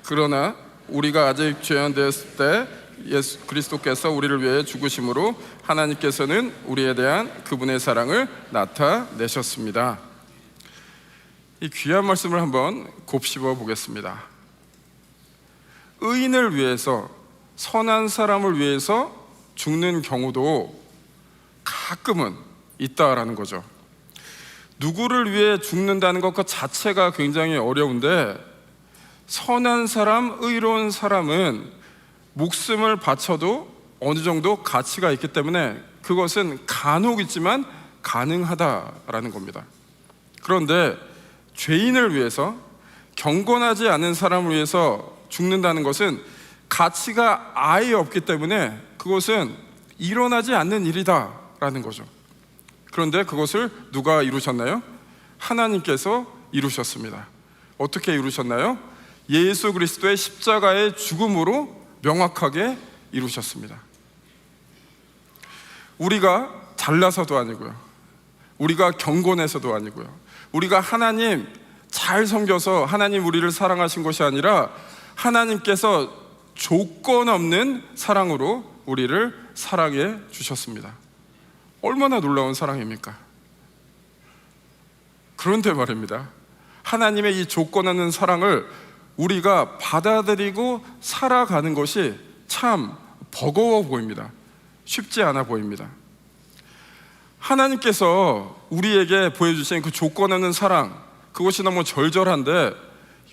그러나 우리가 아직 죄인 되었을 때 예수 그리스도께서 우리를 위해 죽으심으로 하나님께서는 우리에 대한 그분의 사랑을 나타내셨습니다. 이 귀한 말씀을 한번 곱씹어 보겠습니다. 의인을 위해서, 선한 사람을 위해서 죽는 경우도 가끔은 있다라는 거죠. 누구를 위해 죽는다는 것 자체가 굉장히 어려운데 선한 사람, 의로운 사람은 목숨을 바쳐도 어느 정도 가치가 있기 때문에 그것은 간혹 있지만 가능하다라는 겁니다. 그런데 죄인을 위해서, 경건하지 않은 사람을 위해서 죽는다는 것은 가치가 아예 없기 때문에 그것은 일어나지 않는 일이다라는 거죠. 그런데 그것을 누가 이루셨나요? 하나님께서 이루셨습니다. 어떻게 이루셨나요? 예수 그리스도의 십자가의 죽음으로 명확하게 이루셨습니다. 우리가 잘나서도 아니고요, 우리가 경건해서도 아니고요, 우리가 하나님 잘 섬겨서 하나님 우리를 사랑하신 것이 아니라 하나님께서 조건 없는 사랑으로 우리를 사랑해 주셨습니다. 얼마나 놀라운 사랑입니까? 그런데 말입니다, 하나님의 이 조건 없는 사랑을 우리가 받아들이고 살아가는 것이 참 버거워 보입니다. 쉽지 않아 보입니다. 하나님께서 우리에게 보여주신 그 조건 없는 사랑, 그것이 너무 절절한데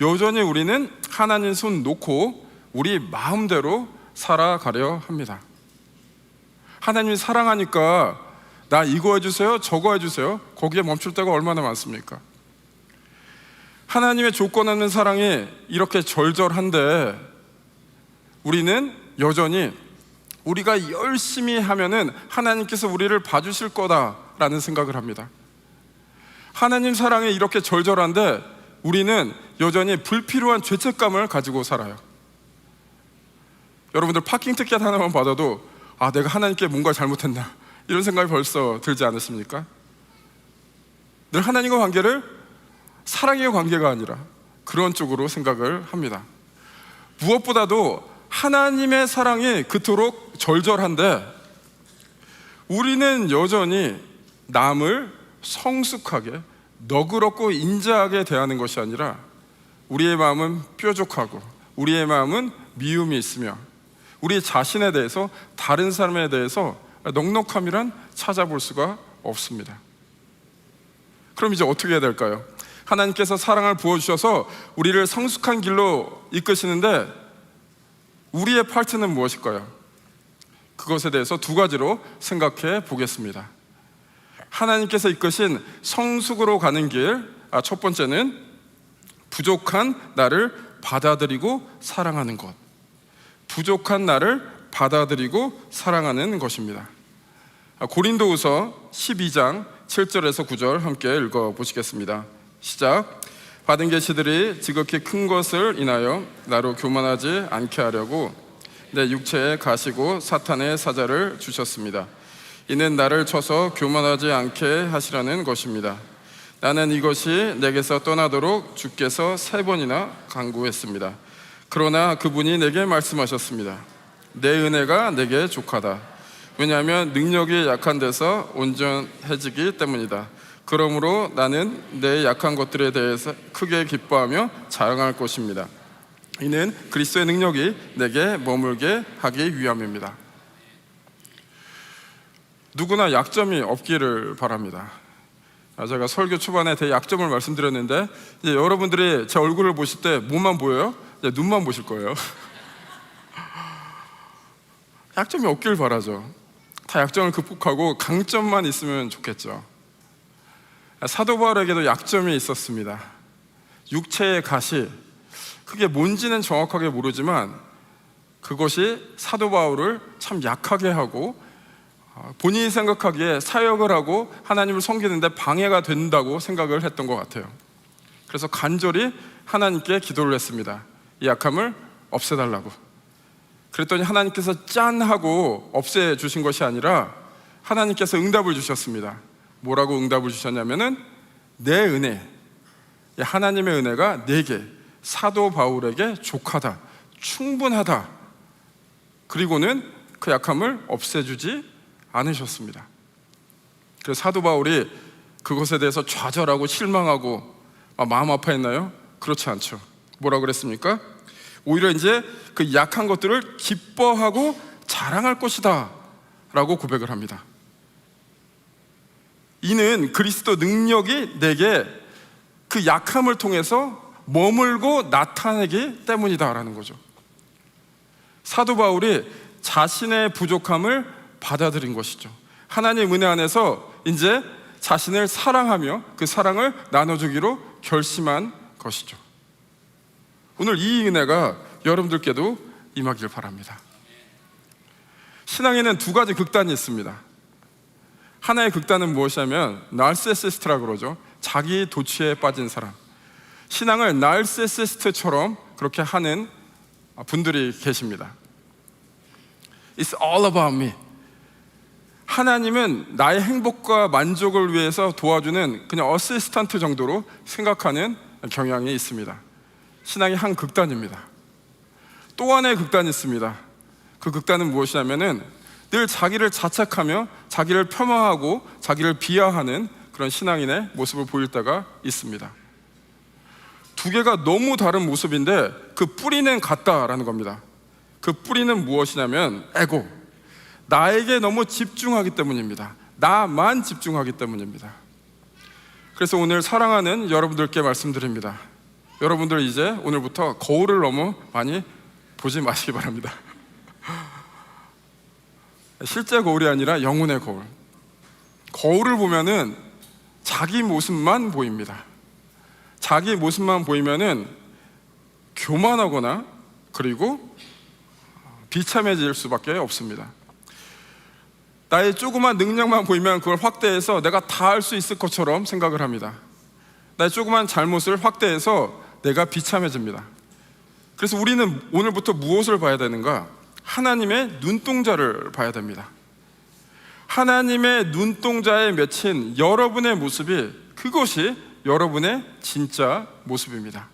여전히 우리는 하나님 손 놓고 우리 마음대로 살아가려 합니다. 하나님이 사랑하니까 나 이거 해주세요, 저거 해주세요, 거기에 멈출 때가 얼마나 많습니까? 하나님의 조건 없는 사랑이 이렇게 절절한데 우리는 여전히 우리가 열심히 하면은 하나님께서 우리를 봐주실 거다라는 생각을 합니다. 하나님 사랑이 이렇게 절절한데 우리는 여전히 불필요한 죄책감을 가지고 살아요. 여러분들 파킹 티켓 하나만 받아도 아, 내가 하나님께 뭔가 잘못했나 이런 생각이 벌써 들지 않으십니까? 늘 하나님과 관계를 사랑의 관계가 아니라 그런 쪽으로 생각을 합니다. 무엇보다도 하나님의 사랑이 그토록 절절한데 우리는 여전히 남을 성숙하게 너그럽고 인자하게 대하는 것이 아니라 우리의 마음은 뾰족하고 우리의 마음은 미움이 있으며 우리 자신에 대해서, 다른 사람에 대해서 넉넉함이란 찾아볼 수가 없습니다. 그럼 이제 어떻게 해야 될까요? 하나님께서 사랑을 부어주셔서 우리를 성숙한 길로 이끄시는데 우리의 파트는 무엇일까요? 그것에 대해서 두 가지로 생각해 보겠습니다. 하나님께서 이끄신 성숙으로 가는 길, 첫 번째는 부족한 나를 받아들이고 사랑하는 것. 부족한 나를 받아들이고 사랑하는 것입니다. 고린도후서 12장 7절에서 9절 함께 읽어보시겠습니다. 시작. 받은 계시들이 지극히 큰 것을 인하여 나로 교만하지 않게 하려고 내 육체에 가시고 사탄의 사자를 주셨습니다. 이는 나를 쳐서 교만하지 않게 하시라는 것입니다. 나는 이것이 내게서 떠나도록 주께서 3번이나 간구했습니다. 그러나 그분이 내게 말씀하셨습니다. 내 은혜가 내게 족하다. 왜냐하면 능력이 약한 데서 온전해지기 때문이다. 그러므로 나는 내 약한 것들에 대해서 크게 기뻐하며 자랑할 것입니다. 이는 그리스도의 능력이 내게 머물게 하기 위함입니다. 누구나 약점이 없기를 바랍니다. 제가 설교 초반에 대약점을 말씀드렸는데 이제 여러분들이 제 얼굴을 보실 때 뭐만 보여요? 이제 눈만 보실 거예요. 약점이 없길 바라죠. 다 약점을 극복하고 강점만 있으면 좋겠죠. 사도 바울에게도 약점이 있었습니다. 육체의 가시, 그게 뭔지는 정확하게 모르지만 그것이 사도 바울을 참 약하게 하고 본인이 생각하기에 사역을 하고 하나님을 섬기는데 방해가 된다고 생각을 했던 것 같아요. 그래서 간절히 하나님께 기도를 했습니다. 이 약함을 없애달라고. 그랬더니 하나님께서 짠 하고 없애주신 것이 아니라 하나님께서 응답을 주셨습니다. 뭐라고 응답을 주셨냐면은 내 은혜, 하나님의 은혜가 내게, 사도 바울에게 족하다, 충분하다. 그리고는 그 약함을 없애주지 않으셨습니다. 그래서 사도 바울이 그것에 대해서 좌절하고 실망하고 마음 아파했나요? 그렇지 않죠. 뭐라고 그랬습니까? 오히려 이제 그 약한 것들을 기뻐하고 자랑할 것이다 라고 고백을 합니다. 이는 그리스도 능력이 내게 그 약함을 통해서 머물고 나타내기 때문이다라는 거죠. 사도 바울이 자신의 부족함을 받아들인 것이죠. 하나님 은혜 안에서 이제 자신을 사랑하며 그 사랑을 나눠주기로 결심한 것이죠. 오늘 이 은혜가 여러분들께도 임하길 바랍니다. 신앙에는 두 가지 극단이 있습니다. 하나의 극단은 무엇이냐면 나르시시스트라고 그러죠. 자기 도취에 빠진 사람. 신앙을 나르시시스트처럼 그렇게 하는 분들이 계십니다. It's all about me. 하나님은 나의 행복과 만족을 위해서 도와주는 그냥 어시스턴트 정도로 생각하는 경향이 있습니다. 신앙의 한 극단입니다. 또 하나의 극단이 있습니다. 그 극단은 무엇이냐면은 늘 자기를 자책하며 자기를 폄하하고 자기를 비하하는 그런 신앙인의 모습을 보일 때가 있습니다. 두 개가 너무 다른 모습인데 그 뿌리는 같다라는 겁니다. 그 뿌리는 무엇이냐면 에고, 나에게 너무 집중하기 때문입니다. 나만 집중하기 때문입니다. 그래서 오늘 사랑하는 여러분들께 말씀드립니다. 여러분들 이제 오늘부터 거울을 너무 많이 보지 마시기 바랍니다. 실제 거울이 아니라 영혼의 거울. 거울을 보면은 자기 모습만 보입니다. 자기 모습만 보이면은 교만하거나 그리고 비참해질 수밖에 없습니다. 나의 조그만 능력만 보이면 그걸 확대해서 내가 다 할 수 있을 것처럼 생각을 합니다. 나의 조그만 잘못을 확대해서 내가 비참해집니다. 그래서 우리는 오늘부터 무엇을 봐야 되는가? 하나님의 눈동자를 봐야 됩니다. 하나님의 눈동자에 맺힌 여러분의 모습이 그것이 여러분의 진짜 모습입니다.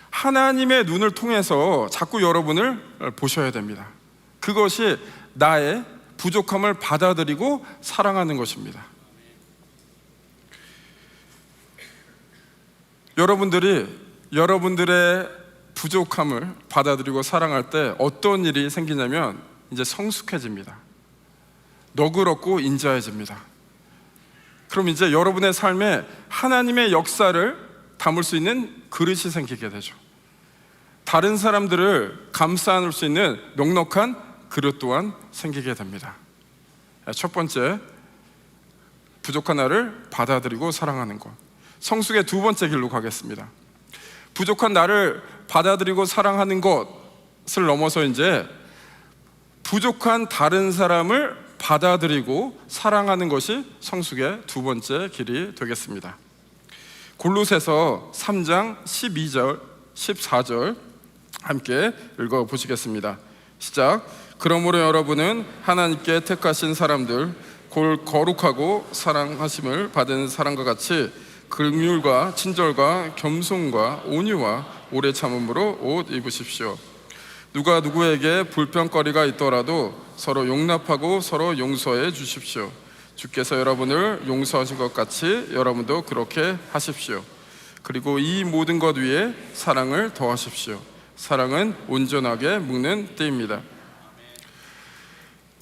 하나님의 눈을 통해서 자꾸 여러분을 보셔야 됩니다. 그것이 나의 부족함을 받아들이고 사랑하는 것입니다. 여러분들이 여러분들의 부족함을 받아들이고 사랑할 때 어떤 일이 생기냐면 이제 성숙해집니다. 너그럽고 인자해집니다. 그럼 이제 여러분의 삶에 하나님의 역사를 담을 수 있는 그릇이 생기게 되죠. 다른 사람들을 감싸 안을 수 있는 넉넉한 그릇 또한 생기게 됩니다. 첫 번째, 부족한 나를 받아들이고 사랑하는 것. 성숙의 두 번째 길로 가겠습니다. 부족한 나를 받아들이고 사랑하는 것을 넘어서 이제 부족한 다른 사람을 받아들이고 사랑하는 것이 성숙의 두 번째 길이 되겠습니다. 골로새서 3장 12절, 14절 함께 읽어보시겠습니다. 시작. 그러므로 여러분은 하나님께 택하신 사람들, 곧 거룩하고 사랑하심을 받은 사람과 같이 긍휼과 친절과 겸손과 온유와 오래 참음으로 옷 입으십시오. 누가 누구에게 불평거리가 있더라도 서로 용납하고 서로 용서해 주십시오. 주께서 여러분을 용서하신 것 같이 여러분도 그렇게 하십시오. 그리고 이 모든 것 위에 사랑을 더하십시오. 사랑은 온전하게 묶는 띠입니다.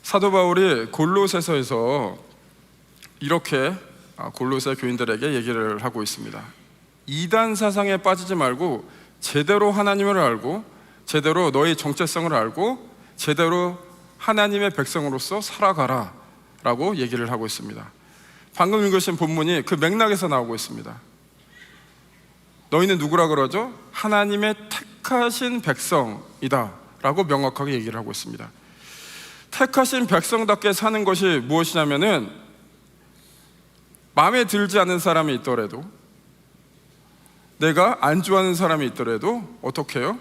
사도 바울이 골로새서에서 이렇게 골로새 교인들에게 얘기를 하고 있습니다. 이단 사상에 빠지지 말고 제대로 하나님을 알고 제대로 너의 정체성을 알고 제대로 하나님의 백성으로서 살아가라 라고 얘기를 하고 있습니다. 방금 읽으신 본문이 그 맥락에서 나오고 있습니다. 너희는 누구라 그러죠? 하나님의 택하신 백성이다 라고 명확하게 얘기를 하고 있습니다. 택하신 백성답게 사는 것이 무엇이냐면은 마음에 들지 않는 사람이 있더라도 내가 안 좋아하는 사람이 있더라도 어떻게 해요?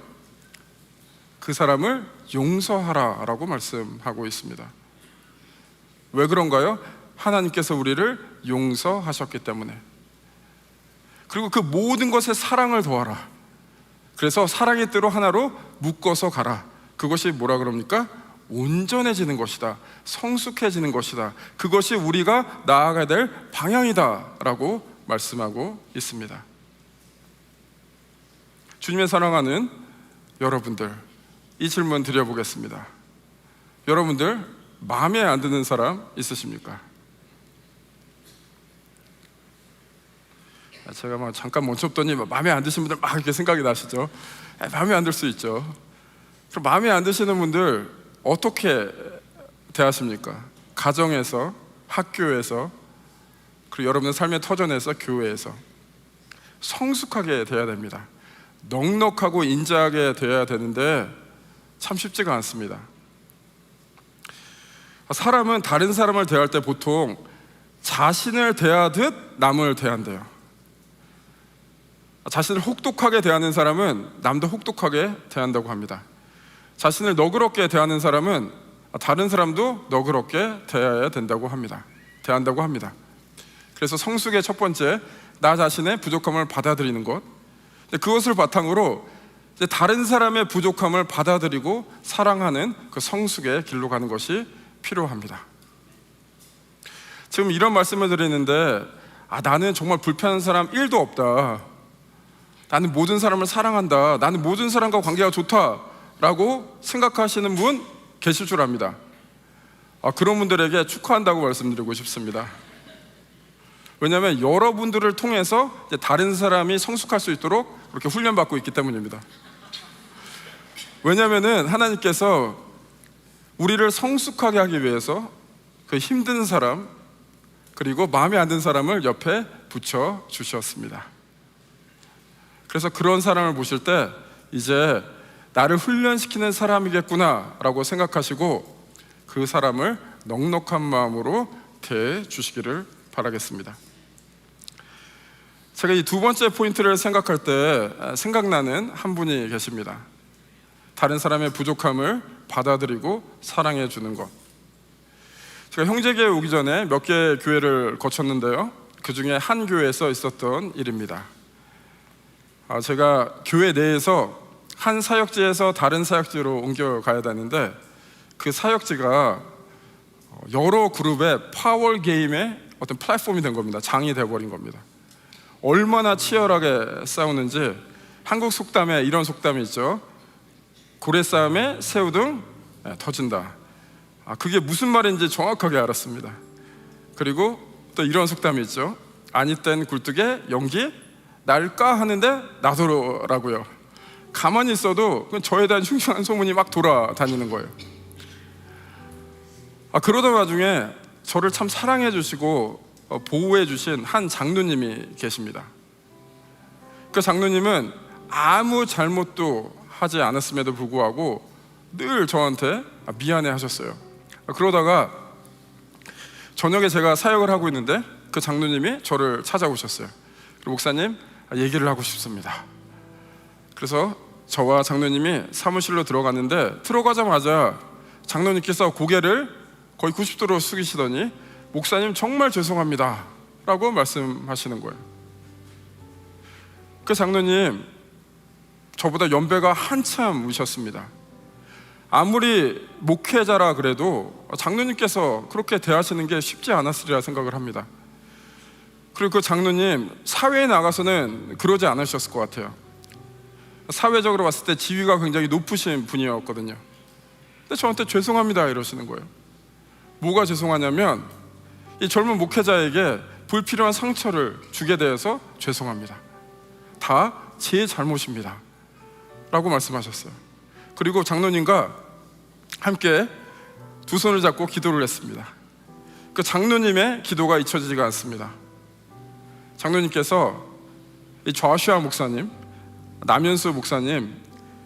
그 사람을 용서하라 라고 말씀하고 있습니다. 왜 그런가요? 하나님께서 우리를 용서하셨기 때문에. 그리고 그 모든 것에 사랑을 더하라. 그래서 사랑의 띠로 하나로 묶어서 가라. 그것이 뭐라 그럽니까? 온전해지는 것이다. 성숙해지는 것이다. 그것이 우리가 나아가야 될 방향이다 라고 말씀하고 있습니다. 주님의 사랑하는 여러분들, 이 질문 드려보겠습니다. 여러분들 마음에 안 드는 사람 있으십니까? 제가 막 잠깐 멈췄더니 마음에 안 드시는 분들 막 이렇게 생각이 나시죠? 마음에 안 들 수 있죠. 그럼 마음에 안 드시는 분들 어떻게 대하십니까? 가정에서, 학교에서, 그리고 여러분의 삶의 터전에서, 교회에서 성숙하게 돼야 됩니다. 넉넉하고 인자하게 돼야 되는데 참 쉽지가 않습니다. 사람은 다른 사람을 대할 때 보통 자신을 대하듯 남을 대한대요. 자신을 혹독하게 대하는 사람은 남도 혹독하게 대한다고 합니다. 자신을 너그럽게 대하는 사람은 다른 사람도 너그럽게 대한다고 합니다. 그래서 성숙의 첫 번째, 나 자신의 부족함을 받아들이는 것. 그것을 바탕으로 이제 다른 사람의 부족함을 받아들이고 사랑하는 그 성숙의 길로 가는 것이 필요합니다. 지금 이런 말씀을 드리는데 나는 정말 불편한 사람 1도 없다, 나는 모든 사람을 사랑한다, 나는 모든 사람과 관계가 좋다라고 생각하시는 분 계실 줄 압니다. 그런 분들에게 축하한다고 말씀드리고 싶습니다. 왜냐하면 여러분들을 통해서 이제 다른 사람이 성숙할 수 있도록 그렇게 훈련받고 있기 때문입니다. 왜냐하면 하나님께서 우리를 성숙하게 하기 위해서 그 힘든 사람, 그리고 마음에 안 드는 사람을 옆에 붙여 주셨습니다. 그래서 그런 사람을 보실 때 이제 나를 훈련시키는 사람이겠구나 라고 생각하시고 그 사람을 넉넉한 마음으로 대해 주시기를 바라겠습니다. 제가 이 두 번째 포인트를 생각할 때 생각나는 한 분이 계십니다. 다른 사람의 부족함을 받아들이고 사랑해 주는 것. 제가 형제교회 오기 전에 몇 개의 교회를 거쳤는데요, 그 중에 한 교회에서 있었던 일입니다. 제가 교회 내에서 한 사역지에서 다른 사역지로 옮겨가야 되는데 그 사역지가 여러 그룹의 파워 게임의 어떤 플랫폼이 된 겁니다. 장이 되어버린 겁니다. 얼마나 치열하게 싸우는지 한국 속담에 이런 속담이 있죠. 고래 싸움에 새우등 터진다. 그게 무슨 말인지 정확하게 알았습니다. 그리고 또 이런 속담이 있죠. 아니 땐 굴뚝에 연기 날까 하는데 나더라고요. 가만히 있어도 저에 대한 흉흉한 소문이 막 돌아다니는 거예요. 그러던 와중에 저를 참 사랑해 주시고 보호해 주신 한 장로님이 계십니다. 그 장로님은 아무 잘못도 하지 않았음에도 불구하고 늘 저한테 미안해 하셨어요. 그러다가 저녁에 제가 사역을 하고 있는데 그 장로님이 저를 찾아오셨어요. 그리고 목사님, 얘기를 하고 싶습니다. 그래서 저와 장로님이 사무실로 들어갔는데 들어가자마자 장로님께서 고개를 거의 90도로 숙이시더니 목사님 정말 죄송합니다 라고 말씀하시는 거예요. 그 장로님 저보다 연배가 한참 우셨습니다. 아무리 목회자라 그래도 장로님께서 그렇게 대하시는 게 쉽지 않았으리라 생각을 합니다. 그리고 그 장로님 사회에 나가서는 그러지 않으셨을 것 같아요. 사회적으로 봤을 때 지위가 굉장히 높으신 분이었거든요. 근데 저한테 죄송합니다 이러시는 거예요. 뭐가 죄송하냐면 이 젊은 목회자에게 불필요한 상처를 주게 되어서 죄송합니다. 다 제 잘못입니다 라고 말씀하셨어요. 그리고 장로님과 함께 두 손을 잡고 기도를 했습니다. 그 장로님의 기도가 잊혀지지가 않습니다. 장로님께서 이 좌슈아 목사님, 남현수 목사님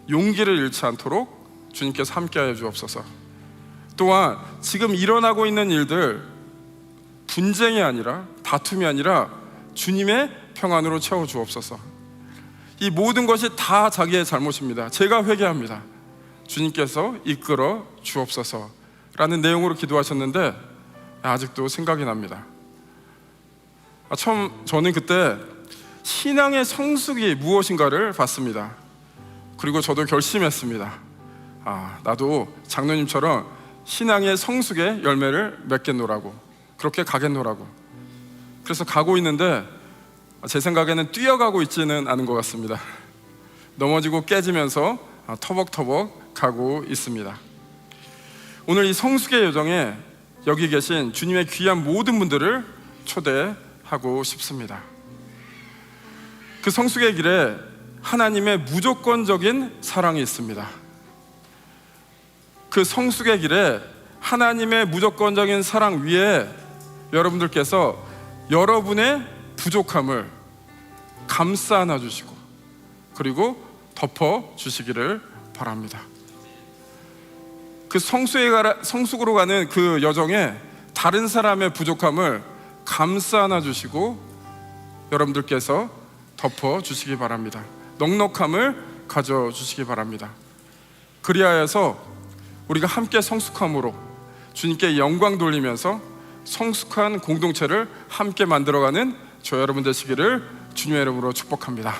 용기를 잃지 않도록 주님께서 함께하여 주옵소서. 또한 지금 일어나고 있는 일들 분쟁이 아니라 다툼이 아니라 주님의 평안으로 채워 주옵소서. 이 모든 것이 다 자기의 잘못입니다. 제가 회개합니다. 주님께서 이끌어 주옵소서 라는 내용으로 기도하셨는데 아직도 생각이 납니다. 처음 저는 그때 신앙의 성숙이 무엇인가를 봤습니다. 그리고 저도 결심했습니다. 나도 장로님처럼 신앙의 성숙의 열매를 맺겠노라고, 그렇게 가겠노라고. 그래서 가고 있는데 제 생각에는 뛰어가고 있지는 않은 것 같습니다. 넘어지고 깨지면서 터벅터벅 가고 있습니다. 오늘 이 성숙의 여정에 여기 계신 주님의 귀한 모든 분들을 초대하고 싶습니다. 그 성숙의 길에 하나님의 무조건적인 사랑이 있습니다. 그 성숙의 길에 하나님의 무조건적인 사랑 위에 여러분들께서 여러분의 부족함을 감싸 안아주시고 그리고 덮어주시기를 바랍니다. 그 성숙으로 가는 그 여정에 다른 사람의 부족함을 감싸 안아주시고 여러분들께서 덮어주시기 바랍니다. 넉넉함을 가져주시기 바랍니다. 그리하여서 우리가 함께 성숙함으로 주님께 영광 돌리면서 성숙한 공동체를 함께 만들어가는 저 여러분 되시기를 주님의 이름으로 축복합니다.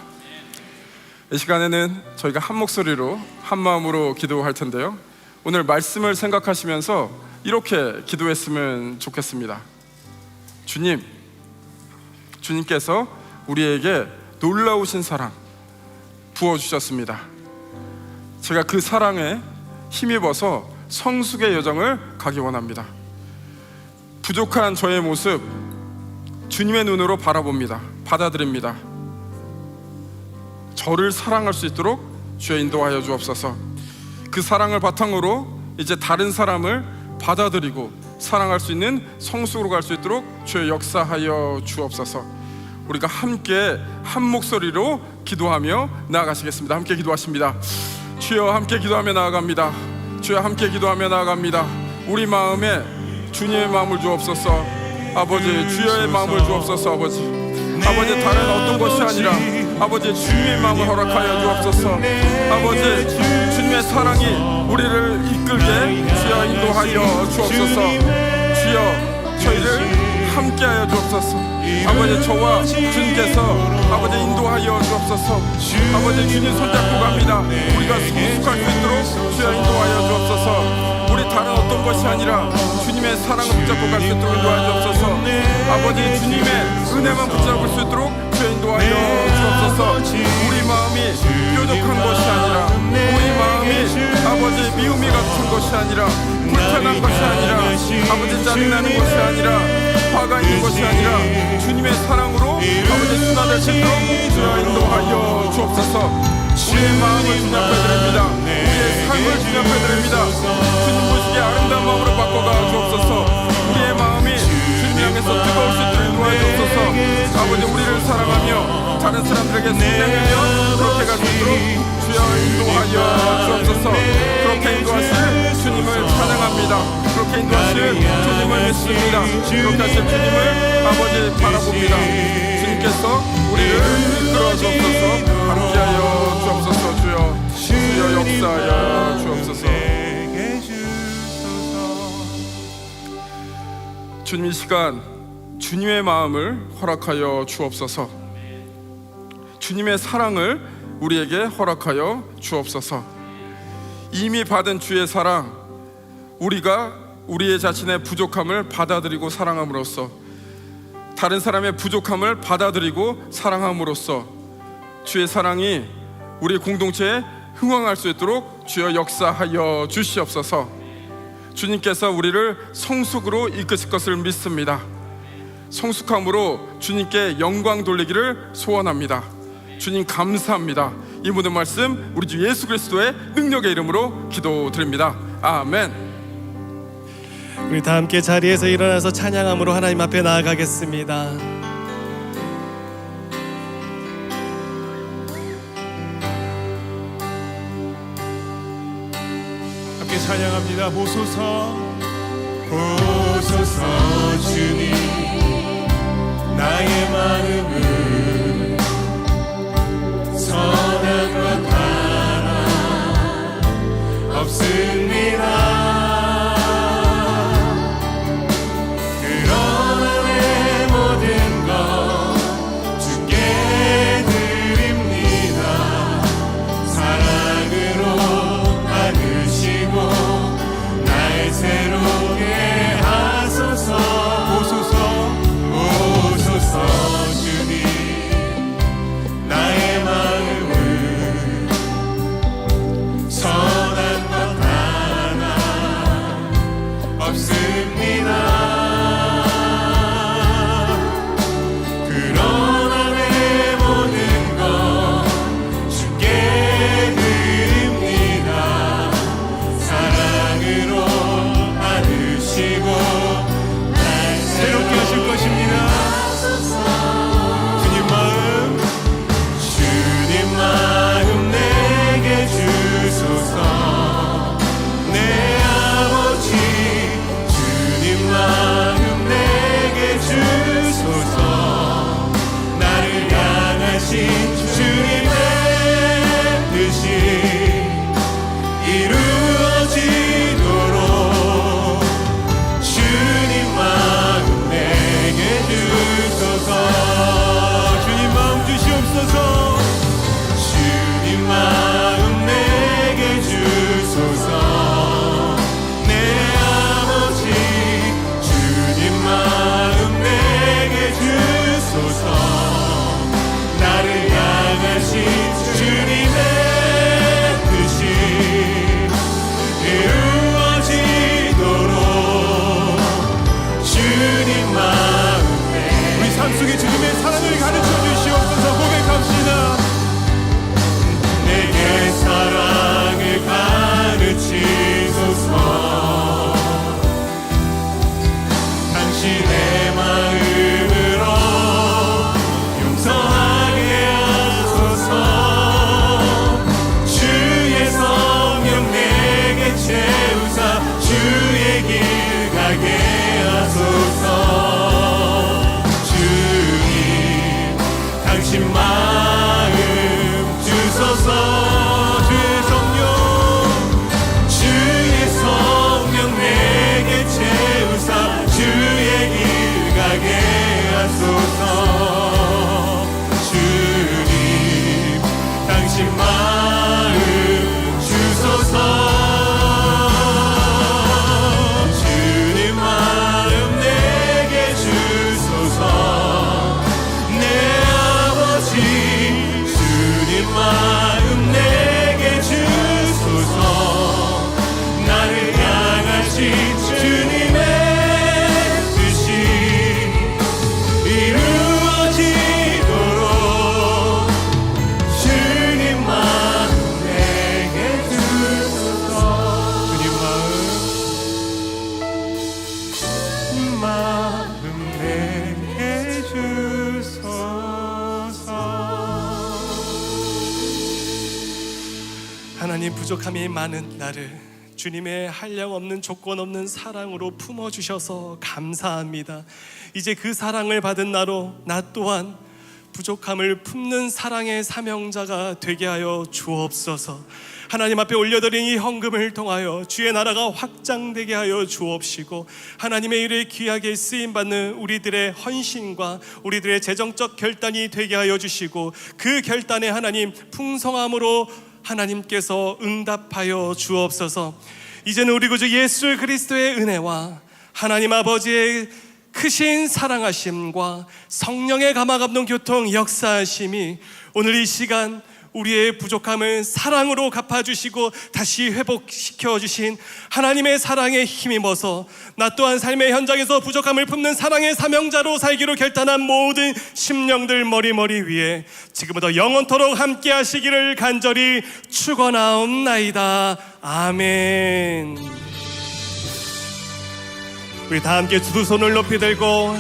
이 시간에는 저희가 한 목소리로 한 마음으로 기도할 텐데요, 오늘 말씀을 생각하시면서 이렇게 기도했으면 좋겠습니다. 주님께서 우리에게 놀라우신 사랑 부어주셨습니다. 제가 그 사랑에 힘입어서 성숙의 여정을 가기 원합니다. 부족한 저의 모습 주님의 눈으로 바라봅니다. 받아들입니다. 저를 사랑할 수 있도록 주여 인도하여 주옵소서. 그 사랑을 바탕으로 이제 다른 사람을 받아들이고 사랑할 수 있는 성숙으로 갈 수 있도록 주여 역사하여 주옵소서. 우리가 함께 한 목소리로 기도하며 나아가시겠습니다. 함께 기도하십니다. 주여 함께 기도하며 나아갑니다. 주여 함께 기도하며 나아갑니다. 우리 마음에 주님의 마음을 주옵소서. 아버지 주여의 마음을 주옵소서. 아버지 다른 어떤 것이 아니라 아버지 주님의 마음을 허락하여 주옵소서. 아버지 주님의 사랑이 우리를 이끌게 주여 인도하여 주옵소서. 주여 저희를 함께하여 주옵소서. 아버지 저와 주님께서 아버지 인도하여 주옵소서. 아버지 주님 손잡고 갑니다. 우리가 성숙할 수 있도록 주여 인도하여 주옵소서. 우리 다른 어떤 것이 아니라 주님의 사랑을 붙잡고 갈 수 있도록 인도하여 주옵소서. 아버지 주님의 은혜만 붙잡을 수 있도록 주여 인도하여 주옵소서. 우리 마음이 뾰족한 것이 아니라 우리 마음이 아버지 미움이 같은 것이 아니라 불편한 것이 아니라 아버지 짜증나는 것이 아니라 화가 있는 것이 아니라 주님의 사랑으로 아버지 순화될 수 있도록 주여 인도하여 주옵소서. 우리의 마음을 주님앞에드립니다. 우리의 삶을 주님앞에드립니다. 주님 보시기에 아름다운 마음으로 바꿔가 주옵소서. 우리의 마음이 주님 향해서 뜨거울 수 있도록 인도하여 주옵소서. 아버지 우리를 사랑하며 다른 사람들에게 순례하며 그렇게 갈 수 있도록 주여 인도하여 주옵소서. 그렇게 인도하실 주님을 찬양합니다. 그렇게 인도하실 주님을 믿습니다. 그렇게 하실 주님을 아버지 바라봅니다. 주님께서 우리를 이끌어 주옵소서. 함께하여 주옵소서. 주여 역사하여 주옵소서. 주님 이 시간 주님의 마음을 허락하여 주옵소서. 주님의 사랑을 우리에게 허락하여 주옵소서. 이미 받은 주의 사랑, 우리가 우리의 자신의 부족함을 받아들이고 사랑함으로써 다른 사람의 부족함을 받아들이고 사랑함으로써 주의 사랑이 우리 공동체에 흥황할 수 있도록 주여 역사하여 주시옵소서. 주님께서 우리를 성숙으로 이끄실 것을 믿습니다. 성숙함으로 주님께 영광 돌리기를 소원합니다. 주님 감사합니다. 이 모든 말씀 우리 주 예수 그리스도의 능력의 이름으로 기도드립니다. 아멘. 우리 다 함께 자리에서 일어나서 찬양함으로 하나님 앞에 나아가겠습니다. 함께 찬양합니다. 보소서 보소서 주님 나의 마음은 선한 것 하나 없습니다. 그러나 내 모든 것 주께 드립니다. 사랑으로 받으시고 날 새롭게 하소서. 보소서 주님 하나님, 부족함이 많은 나를 주님의 한량없는 조건 없는 사랑으로 품어주셔서 감사합니다. 이제 그 사랑을 받은 나로 나 또한 부족함을 품는 사랑의 사명자가 되게 하여 주옵소서. 하나님 앞에 올려드린 이 헌금을 통하여 주의 나라가 확장되게 하여 주옵시고, 하나님의 일에 귀하게 쓰임받는 우리들의 헌신과 우리들의 재정적 결단이 되게 하여 주시고, 그 결단에 하나님 풍성함으로 하나님께서 응답하여 주옵소서. 이제는 우리 구주 예수 그리스도의 은혜와 하나님 아버지의 크신 사랑하심과 성령의 감화감동 교통 역사하심이 오늘 이 시간 우리의 부족함을 사랑으로 갚아주시고 다시 회복시켜 주신 하나님의 사랑에 힘입어서 나 또한 삶의 현장에서 부족함을 품는 사랑의 사명자로 살기로 결단한 모든 심령들 머리 위에 지금부터 영원토록 함께 하시기를 간절히 축원하옵나이다. 아멘. 우리 다 함께 두 손을 높이 들고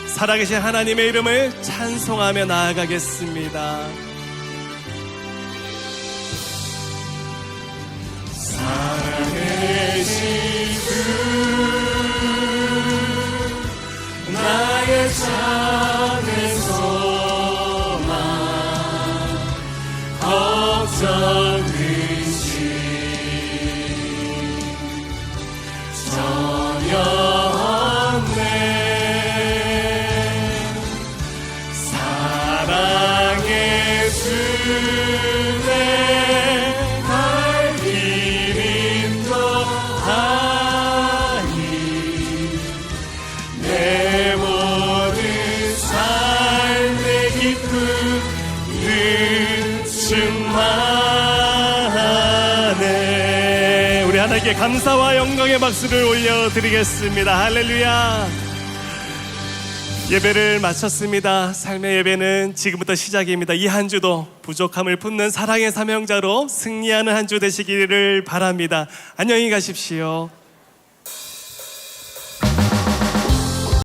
살아계신 하나님의 이름을 찬송하며 나아가겠습니다. 살아계신 주 나의 잠의 소망 걱정 의심 전혀 없네. 사랑의 주내 갈 길임도 아니 내 모든 삶의 기쁨을 충만해. 우리 하나님께 감사와 영광의 박수를 올려드리겠습니다. 할렐루야. 예배를 마쳤습니다. 삶의 예배는 지금부터 시작입니다. 이 한 주도 부족함을 품는 사랑의 사명자로 승리하는 한 주 되시기를 바랍니다. 안녕히 가십시오.